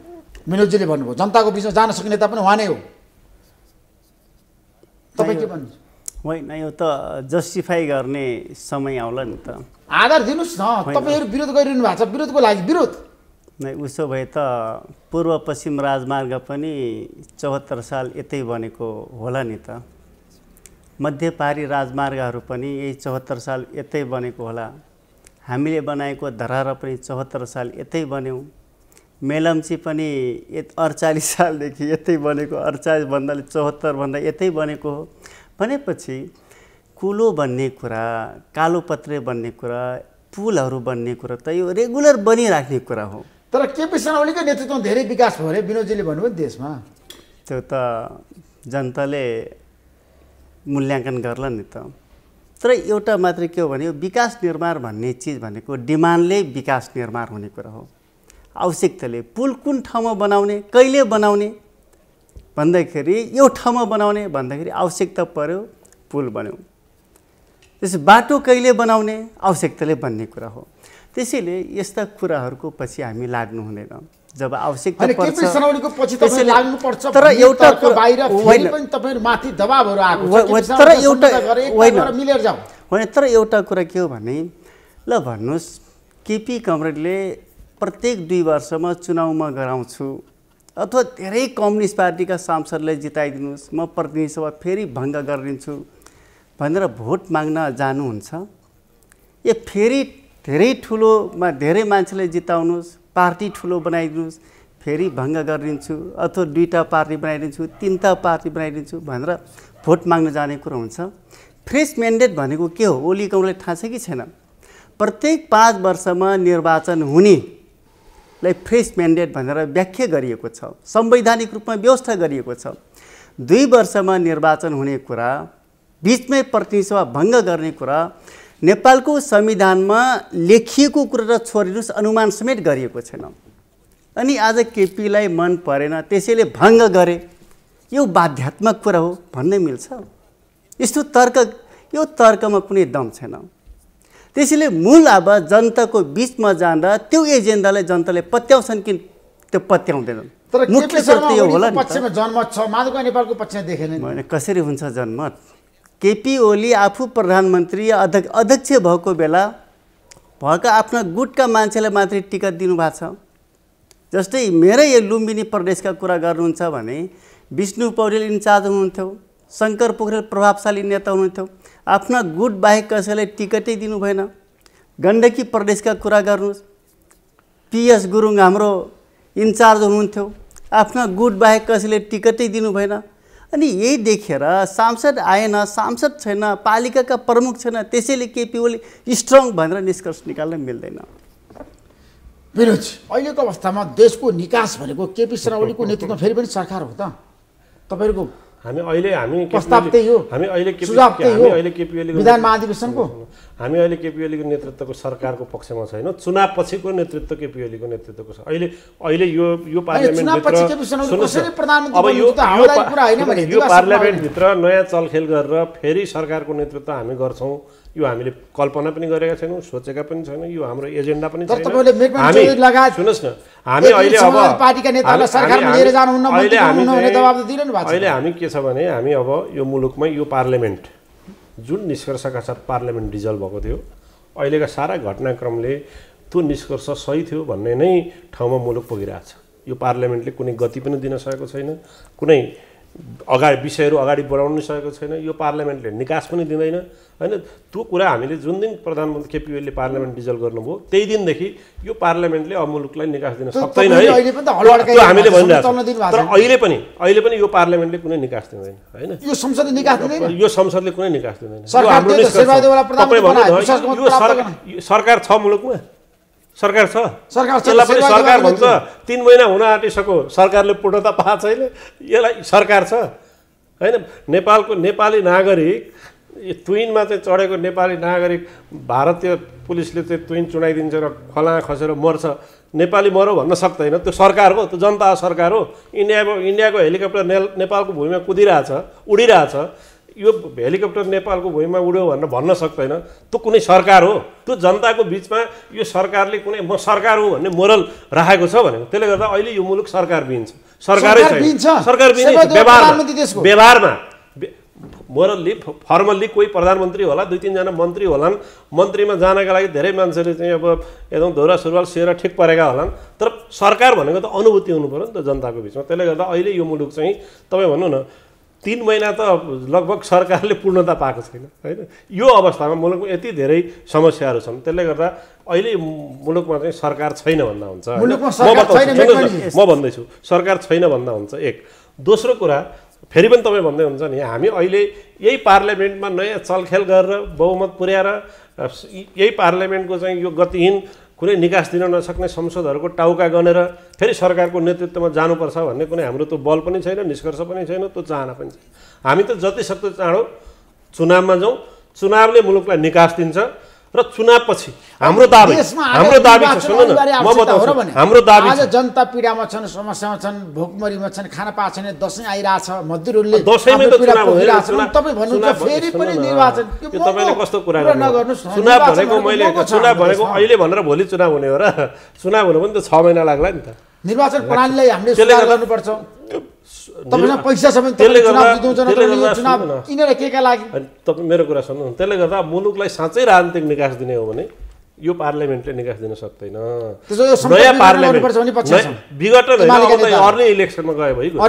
विनोदजीले भन्नुभयो, जनताको बिचमा जान सक्ने नेता पनि उहाँ नै हो। तपाईँ के भन्नुहुन्छ? होइन, यो त जस्टिफाई गर्ने समय आउला नि त। आधार दिनुहोस् न, तपाईँहरू विरोध गरिरहनु भएको छ, विरोधको लागि विरोध नै। उसो भए त पूर्व पश्चिम राजमार्ग पनि 74 साल यतै बनेको होला नि त। मध्यपारी राजमार्गहरू पनि यही 74 साल यतै बनेको होला। हामीले बनाएको धराहरा पनि 74 साल यतै बन्यौँ। मेलम्ची पनि 48 सालदेखि यतै बनेको, 48 भन्दाले 74 भन्दा यतै बनेको हो भनेपछि कुलो बन्ने कुरा, कालोपत्रे बन्ने कुरा, पुलहरू बन्ने कुरा त यो रेगुलर बनिराख्ने कुरा हो। तर केपी शर्मा ओलीको नेतृत्वमा धेरै विकास भयो अरे विनोदजीले भन्नुभयो नि देशमा। त्यो त जनताले मूल्याङ्कन गर्ला नि त। तर एउटा मात्रै के हो भने विकास निर्माण भन्ने चिज भनेको डिमान्डले विकास निर्माण हुने कुरा हो। आवश्यकताले पुल कुन ठाउँमा बनाउने, कहिले बनाउने भन्दाखेरि यो ठाउँमा बनाउने भन्दाखेरि आवश्यकता पर्यो, पुल बन्यो। त्यसै बाटो कहिले बनाउने आवश्यकताले बन्ने कुरा हो। त्यसैले यस्ता कुराहरूको पछि हामी लाग्नु हुँदैन। जब आवश्यकता पर्छ तर एउटा बाहिर पनि तपाईहरु माथि दबावहरू आएको छ। तर होइन, तर एउटा कुरा के हो भने ल भन्नुस् केपी कमरेडले प्रत्येक 2 वर्षमा चुनावमा गराउँछु अथवा धेरै कम्युनिस्ट पार्टीका सांसदलाई जिताइदिनुहोस्, म प्रतिनिधि सभा फेरि भङ्ग गरिदिन्छु भनेर भोट माग्न जानुहुन्छ। यो फेरि धेरै ठुलोमा धेरै मान्छेलाई जिताउनुहोस्, पार्टी ठुलो बनाइदिनुहोस्, फेरि भङ्ग गरिदिन्छु अथवा 2टा पार्टी बनाइदिन्छु, 3टा पार्टी बनाइदिन्छु भनेर भोट माग्न जाने कुरो हुन्छ। फ्रेस म्यान्डेट भनेको के हो ओली कमरेडलाई थाहा छ कि छैन? प्रत्येक 5 वर्षमा निर्वाचन हुनेलाई फ्रेस म्यान्डेट भनेर व्याख्या गरिएको छ, संवैधानिक रूपमा व्यवस्था गरिएको छ। 2 वर्षमा निर्वाचन हुने कुरा, बीचमै प्रतिनिधि सभा भङ्ग गर्ने कुरा नेपालको संविधानमा लेखिएको कुरा र छोडिनुहोस् अनुमान समेत गरिएको छैन। अनि आज केपीलाई मन परेन त्यसैले भङ्ग गरे, यो बाध्यात्मक कुरा हो भन्ने मिल्छ? यस्तो तर्क, यो तर्कमा कुनै दम छैन। त्यसैले मूल अब जनताको बिचमा जाँदा त्यो एजेन्डालाई जनताले पत्याउँछन् कि त्यो पत्याउँदैनन्। तर मुख्य शर्त यो होला नि पक्षमा जनमत छ, माधव नेपालको पक्षमा देखेन नि। कसरी हुन्छ जनमत? केपी ओली आफू प्रधानमन्त्री अध्यक्ष भएको बेला भएका आफ्ना गुटका मान्छेलाई मात्रै टिकट दिनुभएको छ। जस्तै मेरै यो लुम्बिनी प्रदेशका कुरा गर्नुहुन्छ भने विष्णु पौडेल इन्चार्ज हुनुहुन्थ्यो, शङ्कर पोखरेल प्रभावशाली नेता हुनुहुन्थ्यो, आफ्ना गुट बाहेक कसैलाई टिकटै दिनु भएन। गण्डकी प्रदेशका कुरा गर्नुहोस्, PS गुरुङ हाम्रो इन्चार्ज हुनुहुन्थ्यो, आफ्ना गुट बाहेक कसैले टिकटै दिनु भएन। अनि यही देखेर सांसद आएन, सांसद छैन, पालिकाका प्रमुख छैन, त्यसैले केपी ओली स्ट्रङ भनेर निष्कर्ष निकाल्न मिल्दैन। विरोध अहिलेको अवस्थामा देशको निकास भनेको केपी शर्मा ओलीको नेतृत्वमा फेरि पनि सरकार हो त? तपाईहरुको हामी प्रस्ताव त्यही हो, हामी अहिले केपी ओलीको विधान महाधिवेशनको हामी अहिले केपी ओलीको नेतृत्वको सरकारको पक्षमा छैन। चुनाव पछिको नेतृत्व केपी ओलीको नेतृत्वको छ। अहिले यो पार्लियामेन्टभित्र नयाँ चलखेल गरेर फेरि सरकारको नेतृत्व हामी गर्छौँ, यो हामीले कल्पना पनि गरेका छैनौँ, सोचेका पनि छैनौँ, यो हाम्रो एजेन्डा पनि तर छैन। तपाईले मेकमेन चौधरी लगायत सुन्नुहोस् न, हामी अहिले अब पार्टीका नेतालाई सरकारमा लिएर जानुहुन्न, मन्त्री हुनुहुने दबाब त दिनु भएको छ। अहिले हामी के छ भने हामी अब यो मुलुकमा यो पार्लियामेन्ट जुन निष्कर्षका साथ पार्लियामेन्ट डिजल्भ भएको थियो, अहिलेका सारा घटनाक्रमले त्यो निष्कर्ष सही थियो भन्ने नै ठाउँमा मुलुक पुगिरहेछ। यो पार्लियामेन्टले कुनै गति पनि दिन सकेको छैन, कुनै विषयहरू अगाडि बढाउन सकेको छैन, यो पार्लियामेन्टले निकास पनि दिँदैन हैन। त्यो कुरा हामीले जुन दिन प्रधानमन्त्री केपी ओलीले पार्लियामेन्ट डिजल्भ गर्नुभयो त्यही दिनदेखि यो पार्लियामेन्टले अब मुलुकलाई निकास दिन सक्दैन है, त्यो हामीले भनिरहेछौँ। तर अहिले पनि यो पार्लियामेन्टले कुनै निकास दिँदैन हैन, यो संसदले निकास दिँदैन, यो संसदले कुनै निकास दिँदैन। यो सरकार छ मुलुकमा, सरकार छ, यसलाई पनि सरकार भन्छ। 3 महिना हुन आँटिसक्यो, सरकारले पूर्णता पाएको छैन, यसलाई सरकार छ हैन। नेपालको नेपाली नागरिक तुइनमा चाहिँ चढेको नेपाली नागरिक भारतीय पुलिसले चाहिँ तुइन चुडाइदिन्छ र खला खसेर मर्छ, नेपाली मरो भन्न सक्दैन, त्यो सरकार हो, त्यो जनता सरकार हो। इन्डियाको हेलिकप्टर नेपालको भूमिमा कुदिरहेछ, उडिरहेछ, यो हेलिकप्टर नेपालको भूमिमा उड्यो भनेर भन्न सक्दैन, त्यो कुनै सरकार हो। त्यो जनताको बिचमा यो सरकारले कुनै म सरकार हो भन्ने मोरल राखेको छ भनेको, त्यसले गर्दा अहिले यो मुलुक सरकारविहीन छ, सरकारै छैन, सरकारविहीन व्यवहारमा मोरल्ली फर्मल्ली कोही प्रधानमन्त्री होला, 2-3 जना मन्त्री होलान्, मन्त्रीमा जानका लागि धेरै मान्छेले चाहिँ अब एकदम धोरा सुरुवाल सिएर ठिक परेका होलान्, तर सरकार भनेको त अनुभूति हुनु पर्यो नि त जनताको बिचमा। त्यसले गर्दा अहिले यो मुलुक चाहिँ तपाईँ भन्नु न 3 महिना त लगभग सरकारले पूर्णता पाएको छैन हैन। यो अवस्थामा मुलुकमा यति धेरै समस्याहरू छन्, त्यसले गर्दा अहिले मुलुकमा चाहिँ सरकार छैन भन्दा हुन्छ। म भन्दैछु सरकार छैन भन्दा हुन्छ एक। दोस्रो कुरा फेरि पनि तपाईँ भन्दै हुन्छ नि, हामी अहिले यही पार्लियामेन्टमा नयाँ चलखेल गरेर बहुमत पुर्याएर यही पार्लियामेन्टको चाहिँ यो गतिहीन कुनै निकास दिन नसक्ने संसदहरूको टाउका गनेर फेरि सरकारको नेतृत्वमा जानुपर्छ भन्ने कुनै हाम्रो त्यो बल पनि छैन, निष्कर्ष पनि छैन, त्यो चाहना पनि छैन। हामी त जति सक्दो चाँडो चुनावमा जाउँ, चुनावले मुलुकलाई निकास दिन्छ र चुनावपछि हाम्रो दाबी छ। सुन्नु न, म बताउँछु हाम्रो दाबी आज जनता पीडामा छन्, समस्यामा छन्, भोकमरीमा छन्, खाना पाएको छैन, दशैं आइरहेछ, मजदुरहरूले दशैंमै त चुनाव हो। तपाईँ भन्नुहुन्छ फेरि पनि निर्वाचन, यो तपाईँले कस्तो कुरा गर्नु? चुनाव भनेको मैले चुनाव भनेको अहिले भनेर भोलि चुनाव हुने हो र? चुनाव हुनु पनि त 6 महिना लाग्ला नि त। निर्वाचन प्रणालीलाई हामीले सुधार गर्नुपर्छ। तपाईसँग पैसा छ भने त्यसले चुनाव जिताउँछ, नत्र चुनाव किनेर केका लागि? तपाईँ मेरो कुरा सुन्नु, त्यसले गर्दा मुलुकलाई साँच्चै राजनीतिक निकास दिने हो भने यो पार्लियामेन्टले निकास दिन सक्दैन। नयाँ पार्लियामेन्ट विगत अर्ली इलेक्सनमा गयो भइगयो,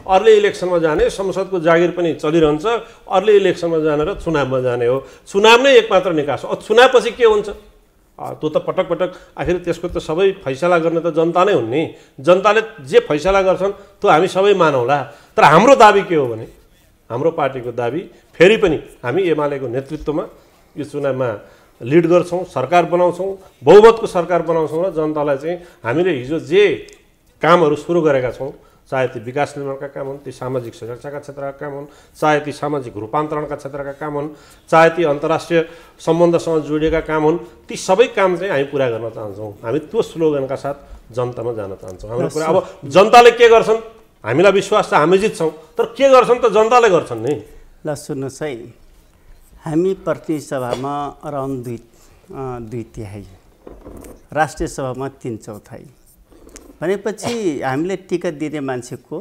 अर्ली इलेक्सनमा जाने, संसदको जागिर पनि चलिरहन्छ, अर्ली इलेक्सनमा जाने र चुनावमा जाने हो। चुनाव नै एकमात्र निकास हो। चुनावपछि के हुन्छ त्यो त पटक पटक आखिर त्यसको त सबै फैसला गर्ने त जनता नै हुन् नि। जनताले जे फैसला गर्छन् त्यो हामी सबै मानौँला। तर हाम्रो दाबी के हो भने, हाम्रो पार्टीको दाबी फेरि पनि हामी एमालेको नेतृत्वमा यो चुनावमा लिड गर्छौँ, सरकार बनाउँछौँ, बहुमतको सरकार बनाउँछौँ र जनतालाई चाहिँ हामीले हिजो जे कामहरू सुरु गरेका छौँ, चाहे ती विकास निर्माणका काम हुन्, ती सामाजिक सुरक्षाका क्षेत्रका काम हुन्, चाहे ती सामाजिक रूपान्तरणका क्षेत्रका काम हुन्, चाहे ती अन्तर्राष्ट्रिय सम्बन्धसँग जोडिएका काम हुन्, ती सबै काम चाहिँ हामी पुरा गर्न चाहन्छौँ। हामी त्यो स्लोगनका साथ जनतामा जान चाहन्छौँ। हाम्रो कुरा अब जनताले के गर्छन् हामीलाई विश्वास छ, हामी जित्छौँ, तर के गर्छन् त जनताले गर्छन् नि। ल सुन्नुहोस् है, हामी प्रतिनिधि सभामा अराउन्ड 2/3, राष्ट्रिय सभामा 3/4 भनेपछि हामीले टिकट दिने मान्छेको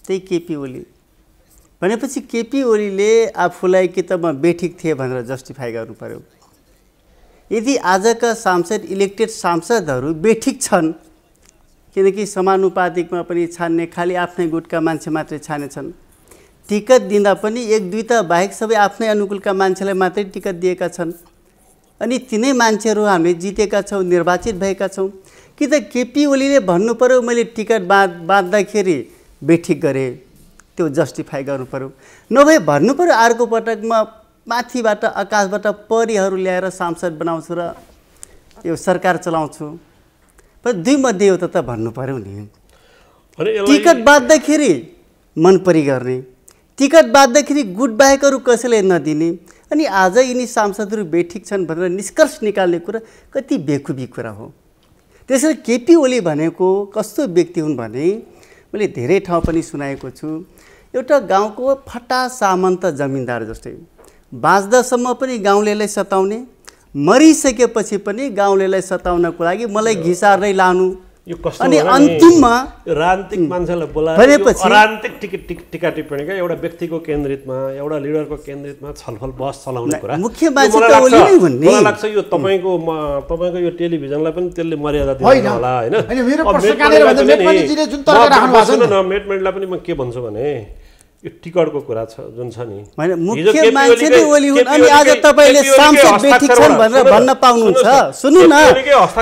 त्यही केपी ओली भनेपछि केपी ओलीले आफूलाई कि त म बेठिक थिएँ भनेर जस्टिफाई गर्नु पर्यो। यदि आजका सांसद इलेक्टेड सांसदहरू बेठिक छन्, किनकि समानुपातिकमा पनि छान्ने खालि आफ्नै गुटका मान्छे मात्रै छानेछन्, टिकट दिँदा पनि 1-2 त बाहेक सबै आफ्नै अनुकूलका मान्छेलाई मात्रै टिकट दिएका छन्, अनि तिनै मान्छेहरू हामीले जितेका छौँ, निर्वाचित भएका छौँ। कि त केपी ओलीले भन्नु पर्यो मैले टिकट बाँध्दाखेरि बेठिक गरेँ, त्यो जस्टिफाई गर्नु पर्यो। नभए भन्नु पर्यो अर्को पटकमा माथिबाट आकाशबाट परिहरू ल्याएर सांसद बनाउँछु र यो सरकार चलाउँछु, पर 2 मध्ये एउटा त भन्नु पर्यो नि। टिकट बाँध्दाखेरि मन परी गर्ने, टिकट बाँध्दाखेरि गुट बाहेकहरू कसैले नदिने, अनि आज यिनी सांसदहरू बेठिक छन् भनेर निष्कर्ष निकाल्ने कुरा कति बेखुबी कुरा हो। त्यसैले केपी ओली भनेको कस्तो व्यक्ति हुन् भने मैले धेरै ठाउँ पनि सुनाएको छु, एउटा गाउँको फटा सामन्त जमिनदार जस्तै, बाँच्दासम्म पनि गाउँलेलाई सताउने, मरिसकेपछि पनि गाउँलेलाई सताउनको लागि मलाई घिसार नै लानु, यो कस्तो अनि अन्तिममा राजनीतिक मान्छेलाई बोलाएर अराजनीतिक टिका टिप्पणी क्या एउटा व्यक्तिको केन्द्रितमा एउटा लिडरको केन्द्रितमा छलफल बहस चलाउने कुरा मुख्य मान्छे त ओली नै भन्ने। मलाई लाग्छ यो तपाईको यो टेलिभिजनलाई पनि त्यसले मर्यादा दिनु होला हैन। मेटमेन्टलाई पनि म के भन्छु भने यो टिकटको कुरा छ जुन छ नि हैन, मुख्य मान्छे नै ओली हुन्। अनि आज तपाईले सांसद बेठिक छन् भनेर भन्न पाउनुहुन्छ। सुन्नु न,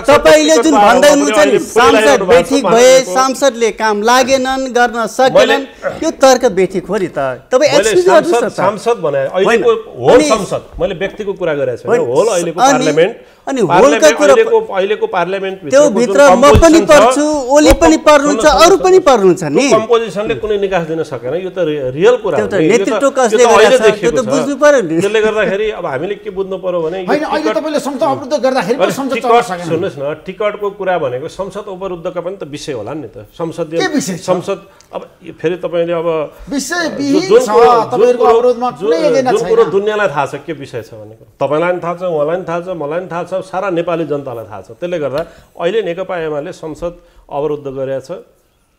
तपाईले जुन भन्दै हुनुहुन्छ नि सांसद बेठिक भए, सांसदले काम लागेनन्, गर्न सकेनन्, यो तर्क बेठिक हो नि त। तपाई एक्सक्युज गर्नुस् न। सांसद भने अहिलेको होल संसद, मैले व्यक्तिको कुरा गरेको छु, होल अहिलेको पार्लियामेन्ट अनि होलका कुरा अहिलेको पार्लियामेन्ट त्यो भित्र म पनि पर्छु, ओली पनि पर्नुहुन्छ, अरु पनि पर्नुहुन्छ नि। कम्पोजिसनले कुनै निकास दिन सकेन, यो त रियल कुरा हो। नेतृत्व कसले गरेछ त्यो त बुझ्नु पर्यो नि। त्यसले गर्दाखेरि अब हामीले के बुझ्नु पर्यो भने हैन, अहिले तपाईले संसद अवरुद्ध गर्दाखेरि पनि संसद चल्न सकेन। सुन्नुस् न, टिकटको कुरा भनेको संसद अवरुद्धका पनि त विषय होला नि त। संसदीय संसद अब फेरि तपाईले अब विषय विहीन छ तपाईहरुको अवरोधमा कुनै एजेन्डा छैन। जुन कुरो दुनियाँलाई थाहा छ के विषय छ भनेको, तपाईलाई पनि थाहा छ, उहाँलाई पनि थाहा छ, मलाई पनि थाहा छ, सारा नेपाली जनतालाई थाहा छ। त्यसले गर्दा अहिले नेकपा एमाले संसद अवरुद्ध गरेको छ।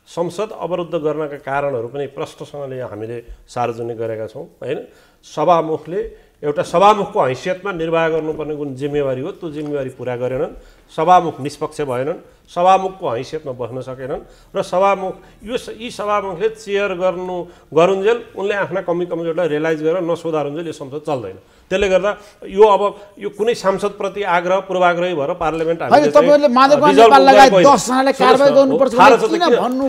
संसद अवरुद्ध गर्नका कारणहरू पनि प्रष्टसँगले हामीले सार्वजनिक गरेका छौँ हैन। सभामुखले एउटा सभामुखको हैसियतमा निर्वाह गर्नुपर्ने कुन जिम्मेवारी हो त्यो जिम्मेवारी पुरा गरेनन्। सभामुख निष्पक्ष भएनन्, सभामुखको हैसियतमा बस्न सकेनन् र सभामुख यी सभामुखले चेयर गरुन्जेल उनले आफ्ना कमी कमजोरलाई रियलाइज गरेर नसुधारुन्जेल यो संसद चल्दैन। त्यसले गर्दा यो अब यो कुनै सांसदप्रति आग्रह पूर्वाग्रही भएर पार्लियामेन्ट हामीले तपाईहरुले माधव नेपाल लगायत 10 जनाले कारबाही गर्नुपर्छ किन भन्नु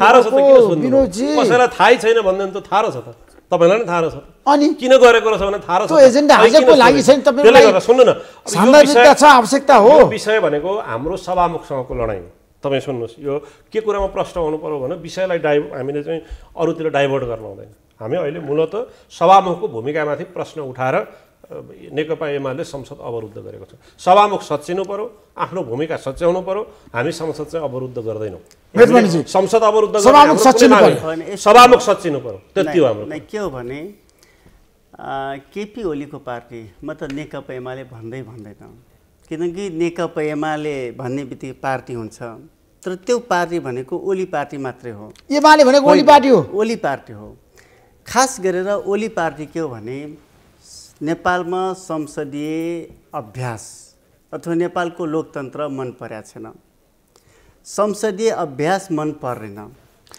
विनोदजी? कसैलाई थाहै छैन भन्दैन त थाहा छ त, तपाईलाई नै थाहा छ अनि किन गरेको रहेछ भने थाहा छ। त्यो एजेन्डा हाजेको लागि छैन तपाईहरुलाई। त्यसले गर्दा सुन्नु न, साम्भाव्यता छ, आवश्यकता हो। यो विषय भनेको हाम्रो सभामुखसँगको लडाई हो। तपाई सुन्नुस्, यो के कुरामा प्रश्न हुनु पर्यो भने विषयलाई हामीले चाहिँ अरूतिर डाइभर्ट गर्न हुँदैन। हामी अहिले मूलत सभामुखको भूमिकामाथि प्रश्न उठाएर नेकपा एमाले संसद अवरुद्ध गरेको छ। सभामुख सच्चिनु पर्यो, आफ्नो भूमिका सच्याउनु पर्यो। हामी संसद चाहिँ अवरुद्ध गर्दैनौँ। संसद अवरुद्ध सभामुख सच्चिनु पर्यो, त्यति हो हाम्रो। के हो भने केपी ओलीको पार्टी म त नेकपा एमाले भन्दैन, किनकि नेकपा एमाले भन्ने बित्तिकै पार्टी हुन्छ, तर त्यो पार्टी भनेको ओली पार्टी मात्रै हो। एमाले भनेको ओली पार्टी हो, ओली पार्टी हो। खास गरेर ओली पार्टी के हो भने नेपालमा संसदीय अभ्यास अथवा नेपालको लोकतन्त्र मन परेको छैन, संसदीय अभ्यास मन परेन।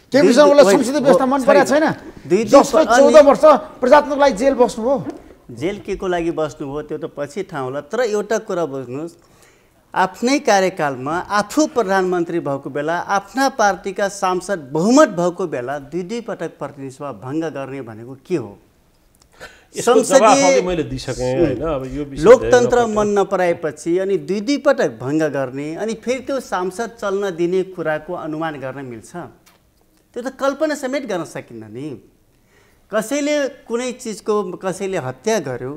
केपी शर्मालाई संसदीय व्यवस्था मन परेको छैन। 14 वर्ष प्रजातन्त्रको लागि जेल बस्नुभयो। जेल के को लागि बस्नुभयो त्यो त पछि ठाउँ होला, तर एउटा कुरा बुझ्नुहोस्, आफ्नै कार्यकालमा आफू प्रधानमन्त्री भएको बेला आफ्ना पार्टीका सांसद बहुमत भएको बेला दुई पटक प्रतिनिधि सभा भङ्ग गर्ने भनेको के हो? संसदीय लोकतन्त्र मन नपराएपछि अनि दुई पटक भङ्ग गर्ने अनि फेरि त्यो सांसद चल्न दिने कुराको अनुमान गर्न मिल्छ? त्यो त कल्पना समेत गर्न सकिन्न नि। कसैले कुनै चिजको कसैले हत्या गर्यो,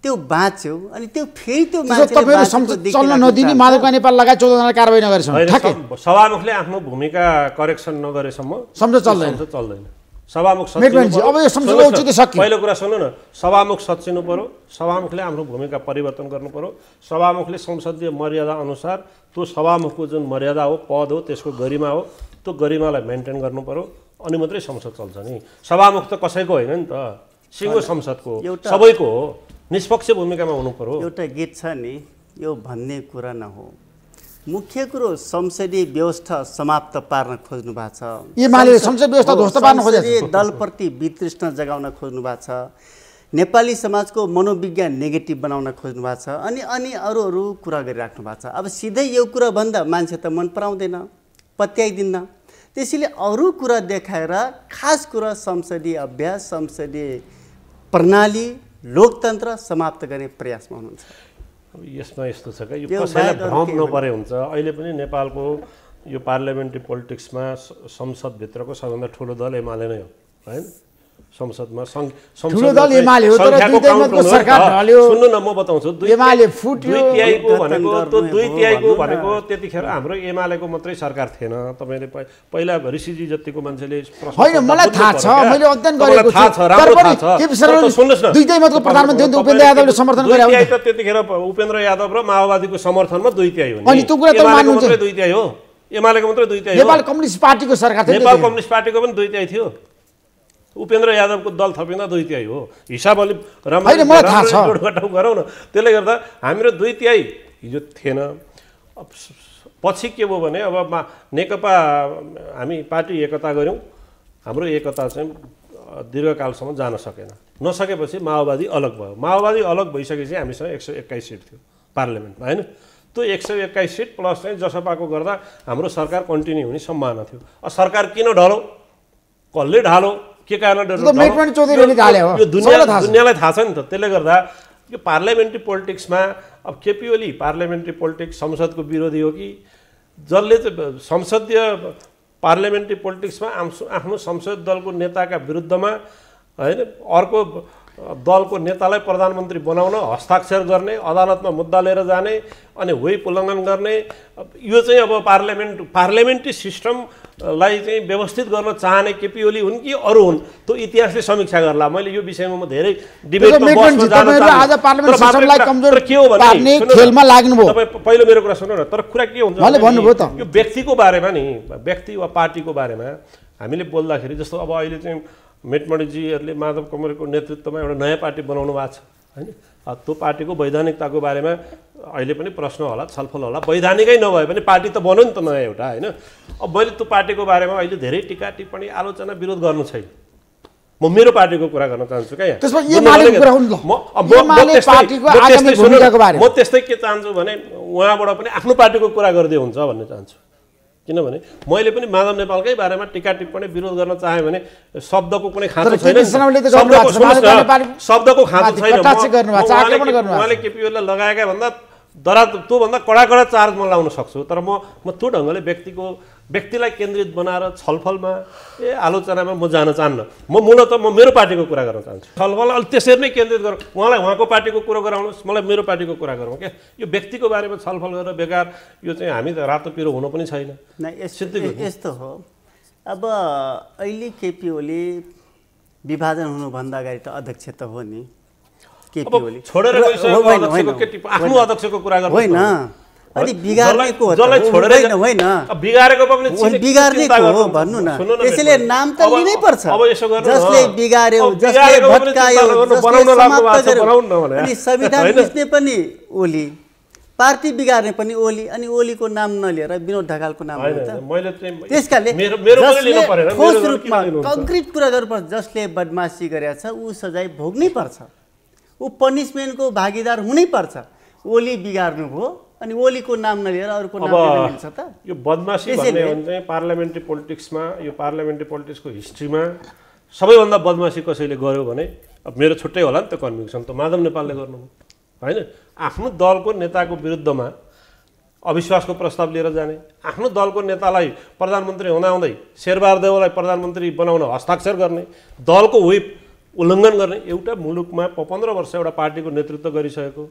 त्यो बाँच्यो, अनि त्यो फेरि त्यो मान्छेले चल्न नदिने माधव नेपाल लगायत 14 जनाले कारबाही नगरेसम्म सभामुखले आफ्नो भूमिका करेक्सन नगरेसम्म संसद चल्दैन। सभामुख पहिलो कुरा सुन्नु न, सभामुख सच्चिनु पर्यो, सभामुखले आफ्नो भूमिका परिवर्तन गर्नु पर्यो, सभामुखले संसदीय मर्यादा अनुसार त्यो सभामुखको जुन मर्यादा हो, पद हो, त्यसको गरिमा हो, त्यो गरिमालाई मेन्टेन गर्नु पर्यो, अनि मात्रै संसद चल्छ नि। सभामुख त कसैको होइन नि त, सिङ्गो संसदको सबैको हो, निष्पक्ष भूमिकामा हुनु पर्यो। एउटा गीत छ नि, यो भन्ने कुरा नहो, मुख्य कुरो संसदीय व्यवस्था समाप्त पार्न खोज्नु भएको छ। एमाले संसदीय व्यवस्था ध्वस्त पार्न खोजेको छ, दलप्रति वितृष्णा जगाउन खोज्नु भएको छ, नेपाली समाजको मनोविज्ञान नेगेटिभ बनाउन खोज्नु भएको छ, अनि अरू कुरा गरिराख्नु भएको छ। अब सिधै यो कुरा भन्दा मान्छे त मन पराउँदैन, पत्याइदिन्न, त्यसैले अरू कुरा देखाएर खास कुरा संसदीय अभ्यास, संसदीय प्रणाली, लोकतन्त्र समाप्त गर्ने प्रयासमा हुनुहुन्छ। यसमा यस्तो छ क्या, यो कसैलाई भ्रम नपरे हुन्छ। अहिले पनि नेपालको यो पार्लियामेन्ट्री पोलिटिक्समा संसदभित्रको सबभन्दा ठुलो दल एमाले नै हो हैन। संसदमा ठुलो दल एमाले हो, तर संख्याको दुईटै मतको काउन्ट सरकार हुनु। ढल्यो। सुन्नु न, म बताउँछु, एमाले फुट्यो। 2/3 भनेको त्यो गर्नु 2/3 हो भनेको त्यतिखेर हाम्रो एमालेको मात्रै सरकार थिएन। तपाईँले पहिला ऋषिजी जतिको मान्छेले प्रश्न होइन, मलाई थाहा छ, मैले अध्ययन गरेको छु। थाहा छ, राम्रो थाहा छ। केपी शर्मा तर सुन्नुहोस् न, दुईटै मतको प्रधानमन्त्री हुनुहुन्थ्यो, उपेन्द्र यादवले समर्थन गरे हो नि त। त्यतिखेर उपेन्द्र यादव र माओवादीको समर्थनमा 2/3 हो नि। अनि त्यो कुरा त एमालेको मान्नुहुन्छ? मात्रै 2/3 हो, एमालेको मात्रै 2/3 हो। नेपाल कम्युनिस्ट पार्टीको सरकार थियो नि नेपाल त्यतिखेर। कम्युनिस्ट पार्टीको पनि 2/3 थियो। उपेन्द्र यादवको दल थपिँदा 2/3 हो। हिसाब अलि होइन, मलाई थाहा छ। जोडघटाउ गरौँ न। त्यसले गर्दा हाम्रो 2/3 हिजो थिएन। पछि के भयो भने अब नेकपा हामी पार्टी एकता गऱ्यौँ, हाम्रो एकता चाहिँ दीर्घकालसम्म जान सकेन। नसकेपछि माओवादी अलग भयो। माओवादी अलग भइसकेपछि हामीसँग 121 सिट थियो पार्लियामेन्टमा, होइन? त्यो 121 सिट प्लस चाहिँ जसपाको गर्दा हाम्रो सरकार कन्टिन्यू हुने सम्भावना थियो। सरकार किन ढलो, कसले ढालो, के कारणले मेटमणी चौधरीले ढाले हो, यो दुनियाँलाई थाहा छ नि त। त्यसले गर्दा यो पार्लियामेन्ट्री पोलिटिक्समा अब केपी ओली पार्लियामेन्ट्री पोलिटिक्स संसदको विरोधी हो कि जसले चाहिँ संसदीय पार्लियामेन्ट्री पोलिटिक्समा आफ्नो संसद दलको नेताका विरुद्धमा, होइन, अर्को दलको नेतालाई प्रधानमन्त्री बनाउन हस्ताक्षर गर्ने, अदालतमा मुद्दा लिएर जाने अनि व्हिप उल्लङ्घन गर्ने, यो चाहिँ अब पार्लियामेन्ट्री सिस्टमलाई चाहिँ व्यवस्थित गर्न चाहने केपी ओली हुन् कि अरू हुन्, त्यो इतिहासले समीक्षा गर्ला। मैले यो विषयमा म धेरै डिबेटमा बस्न जान चाहन्छु। तर के हो भने खेलमा लाग्नुभयो। तपाईँ पहिलो मेरो कुरा सुन्नु न। तर कुरा के हुन्छ भन्नुभयो त, यो व्यक्तिको बारेमा नि, व्यक्ति वा पार्टीको बारेमा हामीले बोल्दाखेरि, जस्तो अब अहिले चाहिँ मेटमणिजीहरूले माधव कुमारको नेतृत्वमा एउटा नयाँ पार्टी बनाउनु भएको छ, होइन? त्यो पार्टीको वैधानिकताको बारेमा अहिले पनि प्रश्न होला, छलफल होला। वैधानिकै नभए पनि पार्टी त बन्यो नि त नयाँ एउटा, होइन? अब मैले त्यो पार्टीको बारेमा अहिले धेरै टिका टिप्पणी आलोचना विरोध गर्नु छैन। म मेरो पार्टीको कुरा गर्न चाहन्छु क्या। म त्यस्तै के चाहन्छु भने उहाँबाट पनि आफ्नो पार्टीको कुरा गर्दै हुन्छ भन्ने चाहन्छु। किनभने मैले पनि माधव नेपालकै बारेमा टिका टिप्पणी विरोध गर्न चाहेँ भने शब्दको कुनै खाँचो छैन। शब्दको खाँचो छैन। उहाँले केपी ओलीलाई लगाएका भन्दा त्योभन्दा कडा चार्ज म लाउन सक्छु। तर म त्यो ढङ्गले व्यक्तिलाई केन्द्रित बनाएर छलफलमा आलोचनामा म जान चाहन्न। म मूलतः मेरो पार्टीको कुरा गर्न चाहन्छु। छलफल अलि त्यसरी नै केन्द्रित गरौँ। उहाँलाई उहाँको पार्टीको कुरा गराउनुहोस्, मलाई मेरो पार्टीको कुरा गरौँ क्या। यो व्यक्तिको बारेमा छलफल गरेर बेकार यो चाहिँ हामी त रातो पिरो हुनु पनि छैन। यस्तो हो। अब अहिले केपी ओली विभाजन हुनुभन्दा अगाडि त अध्यक्ष त हो नि केपी ओली। छोडेर आफ्नो अध्यक्षको कुरा गर्नु होइन, अनि बिगार्नेको होइन, बिगारेको पनि बिगार्नेको हो भन्नु न। त्यसैले नाम त लिनै पर्छ। जसले बिगार्यो, जसले भत्कायो, जसले समाप्त गर्यो, अनि संविधान बुझ्ने पनि ओली, पार्टी बिगार्ने पनि ओली, अनि ओलीको नाम नलिएर विनोद ढकालको नाम हो त। त्यसकाले जसले ठोस रूपमा कङ्क्रिट कुरा गर्नुपर्छ, जसले बदमासी गरेको छ ऊ सजाय भोग्नै पर्छ, ऊ पनिसमेन्टको भागीदार हुनै पर्छ। ओली बिगार्नु भयो अनि ओलीको नाम नलिएर अरूको नाम लिन मिल्छ त? यो बदमासी भन्ने हो चाहिँ पार्लियामेन्ट्री पोलिटिक्समा, यो पार्लियामेन्ट्री पोलिटिक्सको हिस्ट्रीमा सबैभन्दा बदमासी कसैले गर्यो भने अब मेरो छुट्टै होला नि त कन्भिक्सन, त माधव नेपालले गर्नुभयो, होइन? आफ्नो दलको नेताको विरुद्धमा अविश्वासको प्रस्ताव लिएर जाने, आफ्नो दलको नेतालाई प्रधानमन्त्री हुँदाहुँदै शेरबहादुर देउवालाई प्रधानमन्त्री बनाउन हस्ताक्षर गर्ने, दलको व्हिप उल्लङ्घन गर्ने। एउटा मुलुकमा 15 वर्ष एउटा पार्टीको नेतृत्व गरिसकेको,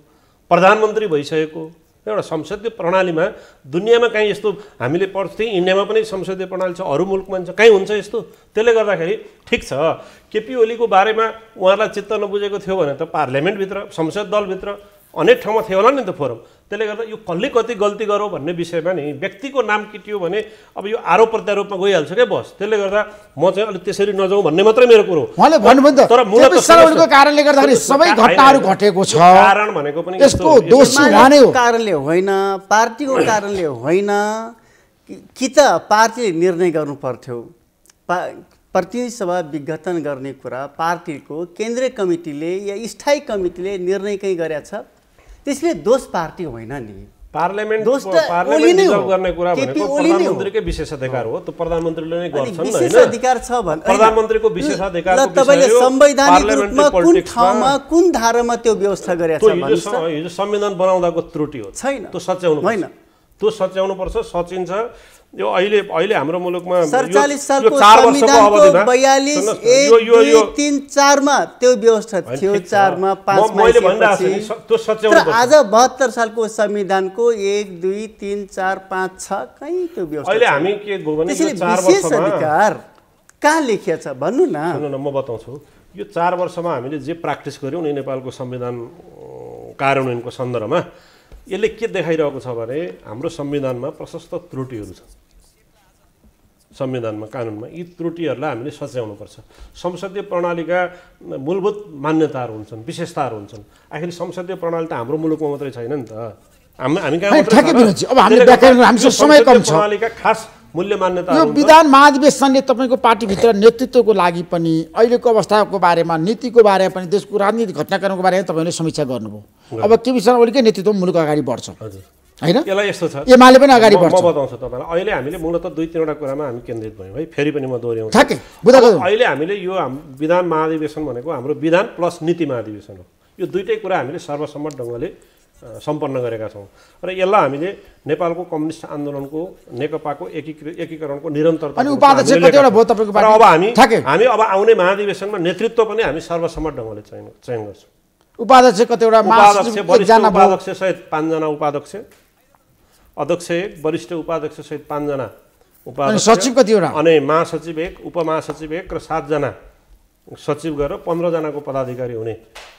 प्रधानमन्त्री भइसकेको एउटा संसदीय प्रणालीमा दुनियाँमा कहीँ यस्तो हामीले पढ्थ्यौँ, इन्डियामा पनि संसदीय प्रणाली छ, अरू मुलुकमा छ, कहीँ हुन्छ यस्तो? त्यसले गर्दाखेरि ठिक छ, केपी ओलीको बारेमा उहाँलाई चित्त नबुझेको थियो भने त पार्लियामेन्टभित्र, संसद दलभित्र अनेक ठाउँमा थियो होला नि त फोरम। त्यसले गर्दा यो कसले कति गल्ती गरौँ भन्ने विषयमा नि व्यक्तिको नाम किटियो भने अब यो आरोप प्रत्यारोपमा गइहाल्छ क्या बस। त्यसले गर्दा म चाहिँ अलिक त्यसरी नजाउँ भन्ने मात्रै मेरो कुरो हो। उहाँले भन्नुभयो तर मूलतः कारणले गर्दाखेरि सबै घटनाहरू घटेको छ। कारण भनेको पनि यसको दोषी उहाँले हो, कारणले होइन, पार्टीको कारणले होइन कि त पार्टीले निर्णय गर्नु पर्थ्यो। प्रतिनिधि सभा विघटन गर्ने कुरा पार्टीको केन्द्रीय कमिटीले या स्थायी कमिटीले निर्णय कहीँ गरेको छ, त्यसले दोष पार्टी होइन नि। पार्लियामेन्ट गर्ने कुरा भनेको प्रधानमन्त्रीकै विशेषाधिकार हो, त प्रधानमन्त्रीले नै गर्छन् हैन। विशेषाधिकार छ भने प्रधानमन्त्रीको विशेषाधिकारको विषय हो। तपाईले संवैधानिक रूपमा कुन ठाउँमा कुन धारामा त्यो व्यवस्था गरेको छ भन्नुस् त? हिजो संविधान बनाउँदाको त्रुटि हो, छैन, त्यो सच्याउनु होइन, त्यो सच्याउनु पर्छ, सचिन्छ। यो अहिले हाम्रो मुलुकमा 47 सालको 4 वर्षको अवधिमा 42 मा त्यो व्यवस्था थियो 4 मा 5 मा मैले भनिरहेको छु त्यो सच्याउनु पर्छ। आज 72 सालको संविधानको 1 2 3 4 5 6 कहीं त्यो व्यवस्था अहिले हामी के गयो भने यो 4 विशेष वर्षमा अधिकार कहाँ लेखिएको छ भन्नु न। सुन्नु न म बताउँछु। यो 4 वर्षमा हामीले जे प्र्याक्टिस गर्यौँ नि नेपालको संविधान कार्यान्वयनको सन्दर्भमा यसले के देखाइरहेको छ भने हाम्रो संविधानमा प्रशस्त त्रुटिहरू छ। संविधानमा कानुनमा यी त्रुटिहरूलाई हामीले सच्याउनुपर्छ। संसदीय प्रणालीका मूलभूत मान्यताहरू हुन्छन्, विशेषताहरू हुन्छन्। आखिर संसदीय प्रणाली त हाम्रो मुलुकमा मात्रै छैन नि त, हामी कहाँ प्रणालीका खास मूल्य मान्यता यो विधान महाधिवेशनले तपाईँको पार्टीभित्र नेतृत्वको लागि पनि अहिलेको अवस्थाको बारेमा, नीतिको बारेमा पनि, देशको राजनीतिक घटनाक्रमको बारेमा तपाईँले समीक्षा गर्नुभयो। अब के विषयमा ओलीकै नेतृत्व मुलुक अगाडि बढ्छ होइन? यसलाई यस्तो छ, एमाले पनि अगाडि बढ्छ। म बताउँछु तपाईँलाई। अहिले हामीले मूलतः 2-3वटा कुरामा हामी केन्द्रित भयौँ है। फेरि पनि म दोहोऱ्याउँछु। अहिले हामीले यो विधान महाधिवेशन भनेको हाम्रो विधान प्लस नीति महाधिवेशन हो। यो दुईटै कुरा हामीले सर्वसम्मत ढङ्गले सम्पन्न गरेका छौँ र यसलाई हामीले नेपालको कम्युनिस्ट आन्दोलनको नेकपाको एकीकरणको निरन्तरता अनि उपाध्यक्ष कतिवटा भयो तपाईँको पार्टी? अब हामी अब आउने महाधिवेशनमा नेतृत्व पनि हामी सर्वसम्मत ढङ्गले चयन गर्छौँ। उपाध्यक्ष कतिवटा? उपाध्यक्ष सहित 5 जना उपाध्यक्ष, अध्यक्ष 1, वरिष्ठ उपाध्यक्ष सहित 5 जना उपाध्यक्ष, सचिव कतिवटा, अनि महासचिव 1, उपमहासचिव 1 र 7 जना सचिव गरेर 15 जनाको पदाधिकारी हुने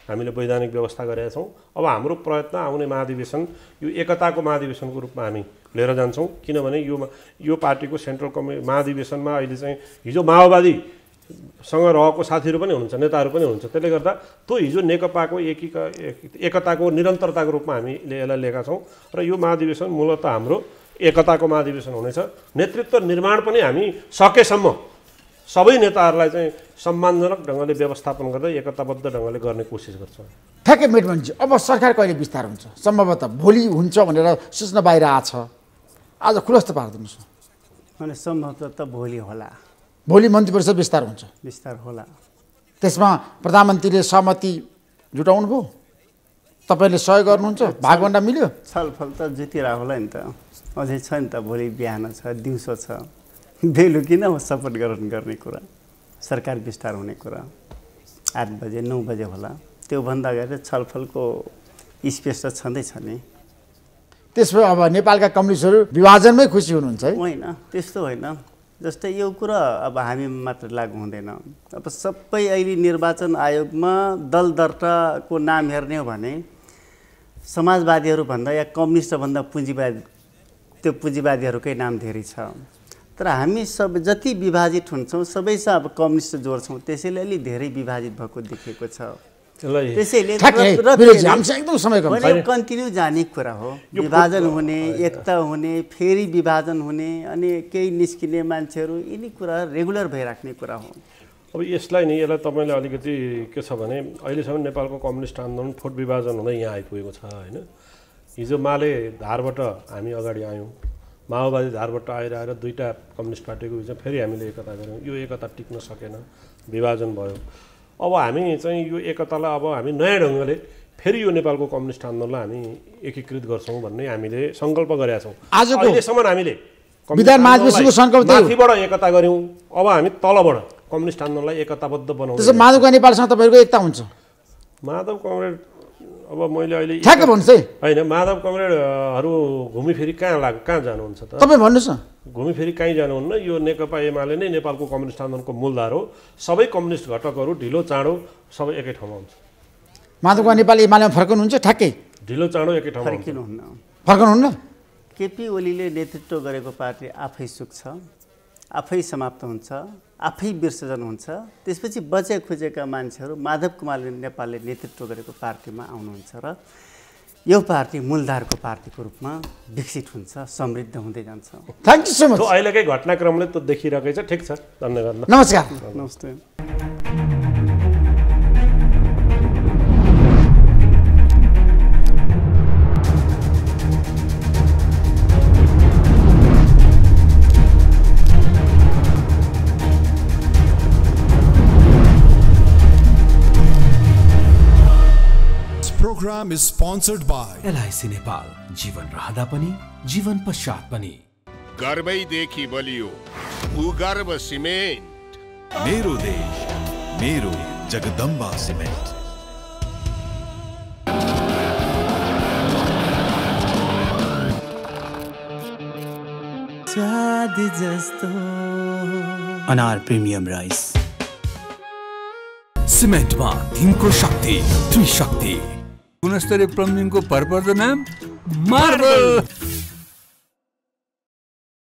हामीले वैधानिक व्यवस्था गरेका छौँ। अब हाम्रो प्रयत्न आउने महाधिवेशन यो एकताको महाधिवेशनको रूपमा हामी लिएर जान्छौँ। किनभने यो पार्टीको सेन्ट्रल महाधिवेशनमा अहिले चाहिँ हिजो माओवादीसँग रहेको साथीहरू पनि हुनुहुन्छ, नेताहरू पनि हुनुहुन्छ। त्यसले गर्दा त्यो हिजो नेकपाको एकताको निरन्तरताको रूपमा हामीले यसलाई लिएका छौँ र यो महाधिवेशन मूलतः हाम्रो एकताको महाधिवेशन हुनेछ। नेतृत्व निर्माण पनि हामी सकेसम्म सबै नेताहरूलाई चाहिँ सम्मानजनक ढङ्गले व्यवस्थापन गर्दै एकताबद्ध ढङ्गले गर्ने कोसिस गर्छौँ। ठ्याक्कै मेटमनजी, अब सरकार कहिले विस्तार हुन्छ? सम्भवतः भोलि हुन्छ भनेर सूचना बाहिर आछ, आज खुलस्त पारिदिनुहोस्। अनि सम्भवतः त भोलि होला, भोलि मन्त्री परिषद विस्तार हुन्छ, विस्तार होला। त्यसमा प्रधानमन्त्रीले सहमति जुटाउनु भयो, तपाईँले सहयोग गर्नुहुन्छ, भागभन्डा मिल्यो? छलफल त जितिरहेको होला नि त, अझै छ नि त। भोलि बिहान छ, दिउँसो छ, बेलुकी नै शपथ ग्रहण गर्ने कुरा, सरकार विस्तार हुने कुरा 8 बजे 9 बजे होला। त्योभन्दा अगाडि छलफलको स्पेस त छँदैछ नि। त्यसो अब नेपालका कम्युनिस्टहरू विभाजनमै खुसी हुनुहुन्छ है? होइन, त्यस्तो होइन। जस्तै यो कुरा अब हामी मात्र लागु हुँदैन। अब सबै अहिले निर्वाचन आयोगमा दल दर्ताको नाम हेर्ने हो भने समाजवादीहरूभन्दा या कम्युनिस्टभन्दा त्यो पुँजीवादीहरूकै नाम धेरै छ। तर हामी सब जति विभाजित हुन्छौँ सबैसँग अब कम्युनिस्ट जोड्छौँ, त्यसैले अलि धेरै विभाजित भएको देखिएको छ। त्यसैले कन्टिन्यू जाने कुरा हो, विभाजन हुने, एकता हुने, फेरि विभाजन हुने, अनि केही निस्किने मान्छेहरू, यिनी कुरा रेगुलर भइराख्ने कुरा हो। अब यसलाई तपाईँले अलिकति के छ भने अहिलेसम्म नेपालको कम्युनिस्ट आन्दोलन फुट विभाजन हुँदै यहाँ आइपुगेको छ होइन। हिजो माले धारबाट हामी अगाडि आयौँ, माओवादी धारबाट आएर दुईवटा कम्युनिस्ट पार्टीको बिचमा फेरि हामीले एकता गऱ्यौँ। यो एकता टिक्न सकेन, विभाजन भयो। अब हामी चाहिँ यो एकतालाई अब हामी नयाँ ढङ्गले फेरि यो नेपालको कम्युनिस्ट आन्दोलनलाई हामी एकीकृत गर्छौँ भन्ने हामीले सङ्कल्प गरेका छौँ। अहिलेसम्म हामीले माथिबाट एकता गऱ्यौँ, अब हामी तलबाट कम्युनिस्ट आन्दोलनलाई एकताबद्ध बनाउँछौँ। माधव नेपालसँग तपाईँको एकता हुन्छ? माधव कमरेड अब मैले अहिले ठ्याक्कै भन्नुहोस् है। होइन, माधव कमरेडहरू घुमिफिरी कहाँ जानुहुन्छ त? तपाईँ भन्नुहोस् न। घुमिफिरी कहीँ जानुहुन्न। यो नेकपा एमाले नै नेपालको कम्युनिस्ट आन्दोलनको मूलधार हो। सबै कम्युनिस्ट घटकहरू ढिलो चाँडो सबै एकै ठाउँमा हुन्छ। माधव नेपाल एमालेमा फर्कनुहुन्छ? ठ्याक्कै ढिलो चाँडो एकै ठाउँमा फर्कनुहुन्न। केपी ओलीले नेतृत्व गरेको पार्टी आफै सुक्छ, आफै समाप्त हुन्छ, आफै विसर्जन हुन्छ। त्यसपछि बचे खुजेका मान्छेहरू माधव कुमार नेपालले नेतृत्व गरेको पार्टीमा आउनुहुन्छ र यो पार्टी मूलधारको पार्टीको रूपमा विकसित हुन्छ, समृद्ध हुँदै जान्छ। Thank you so much. अहिलेकै घटनाक्रमले त देखिरहेकै छ। ठिक छ, धन्यवाद। नमस्कार। नमस्ते। Program is sponsored by LIC Nepal, जीवन रहँदा पनि जीवन पश्चात पनि। गर्वैदेखि बलियो भूगर्भ सिमेन्ट। मेरो देश मेरो जगदम्बा सिमेन्ट। स्वाद जस्तो अनार प्रिमियम राइस। सिमेन्टमा तिनको शक्ति, त्रिशक्ति। गुणस्तरीय प्लम्बिङको भरपर्दो नाम मार्बल।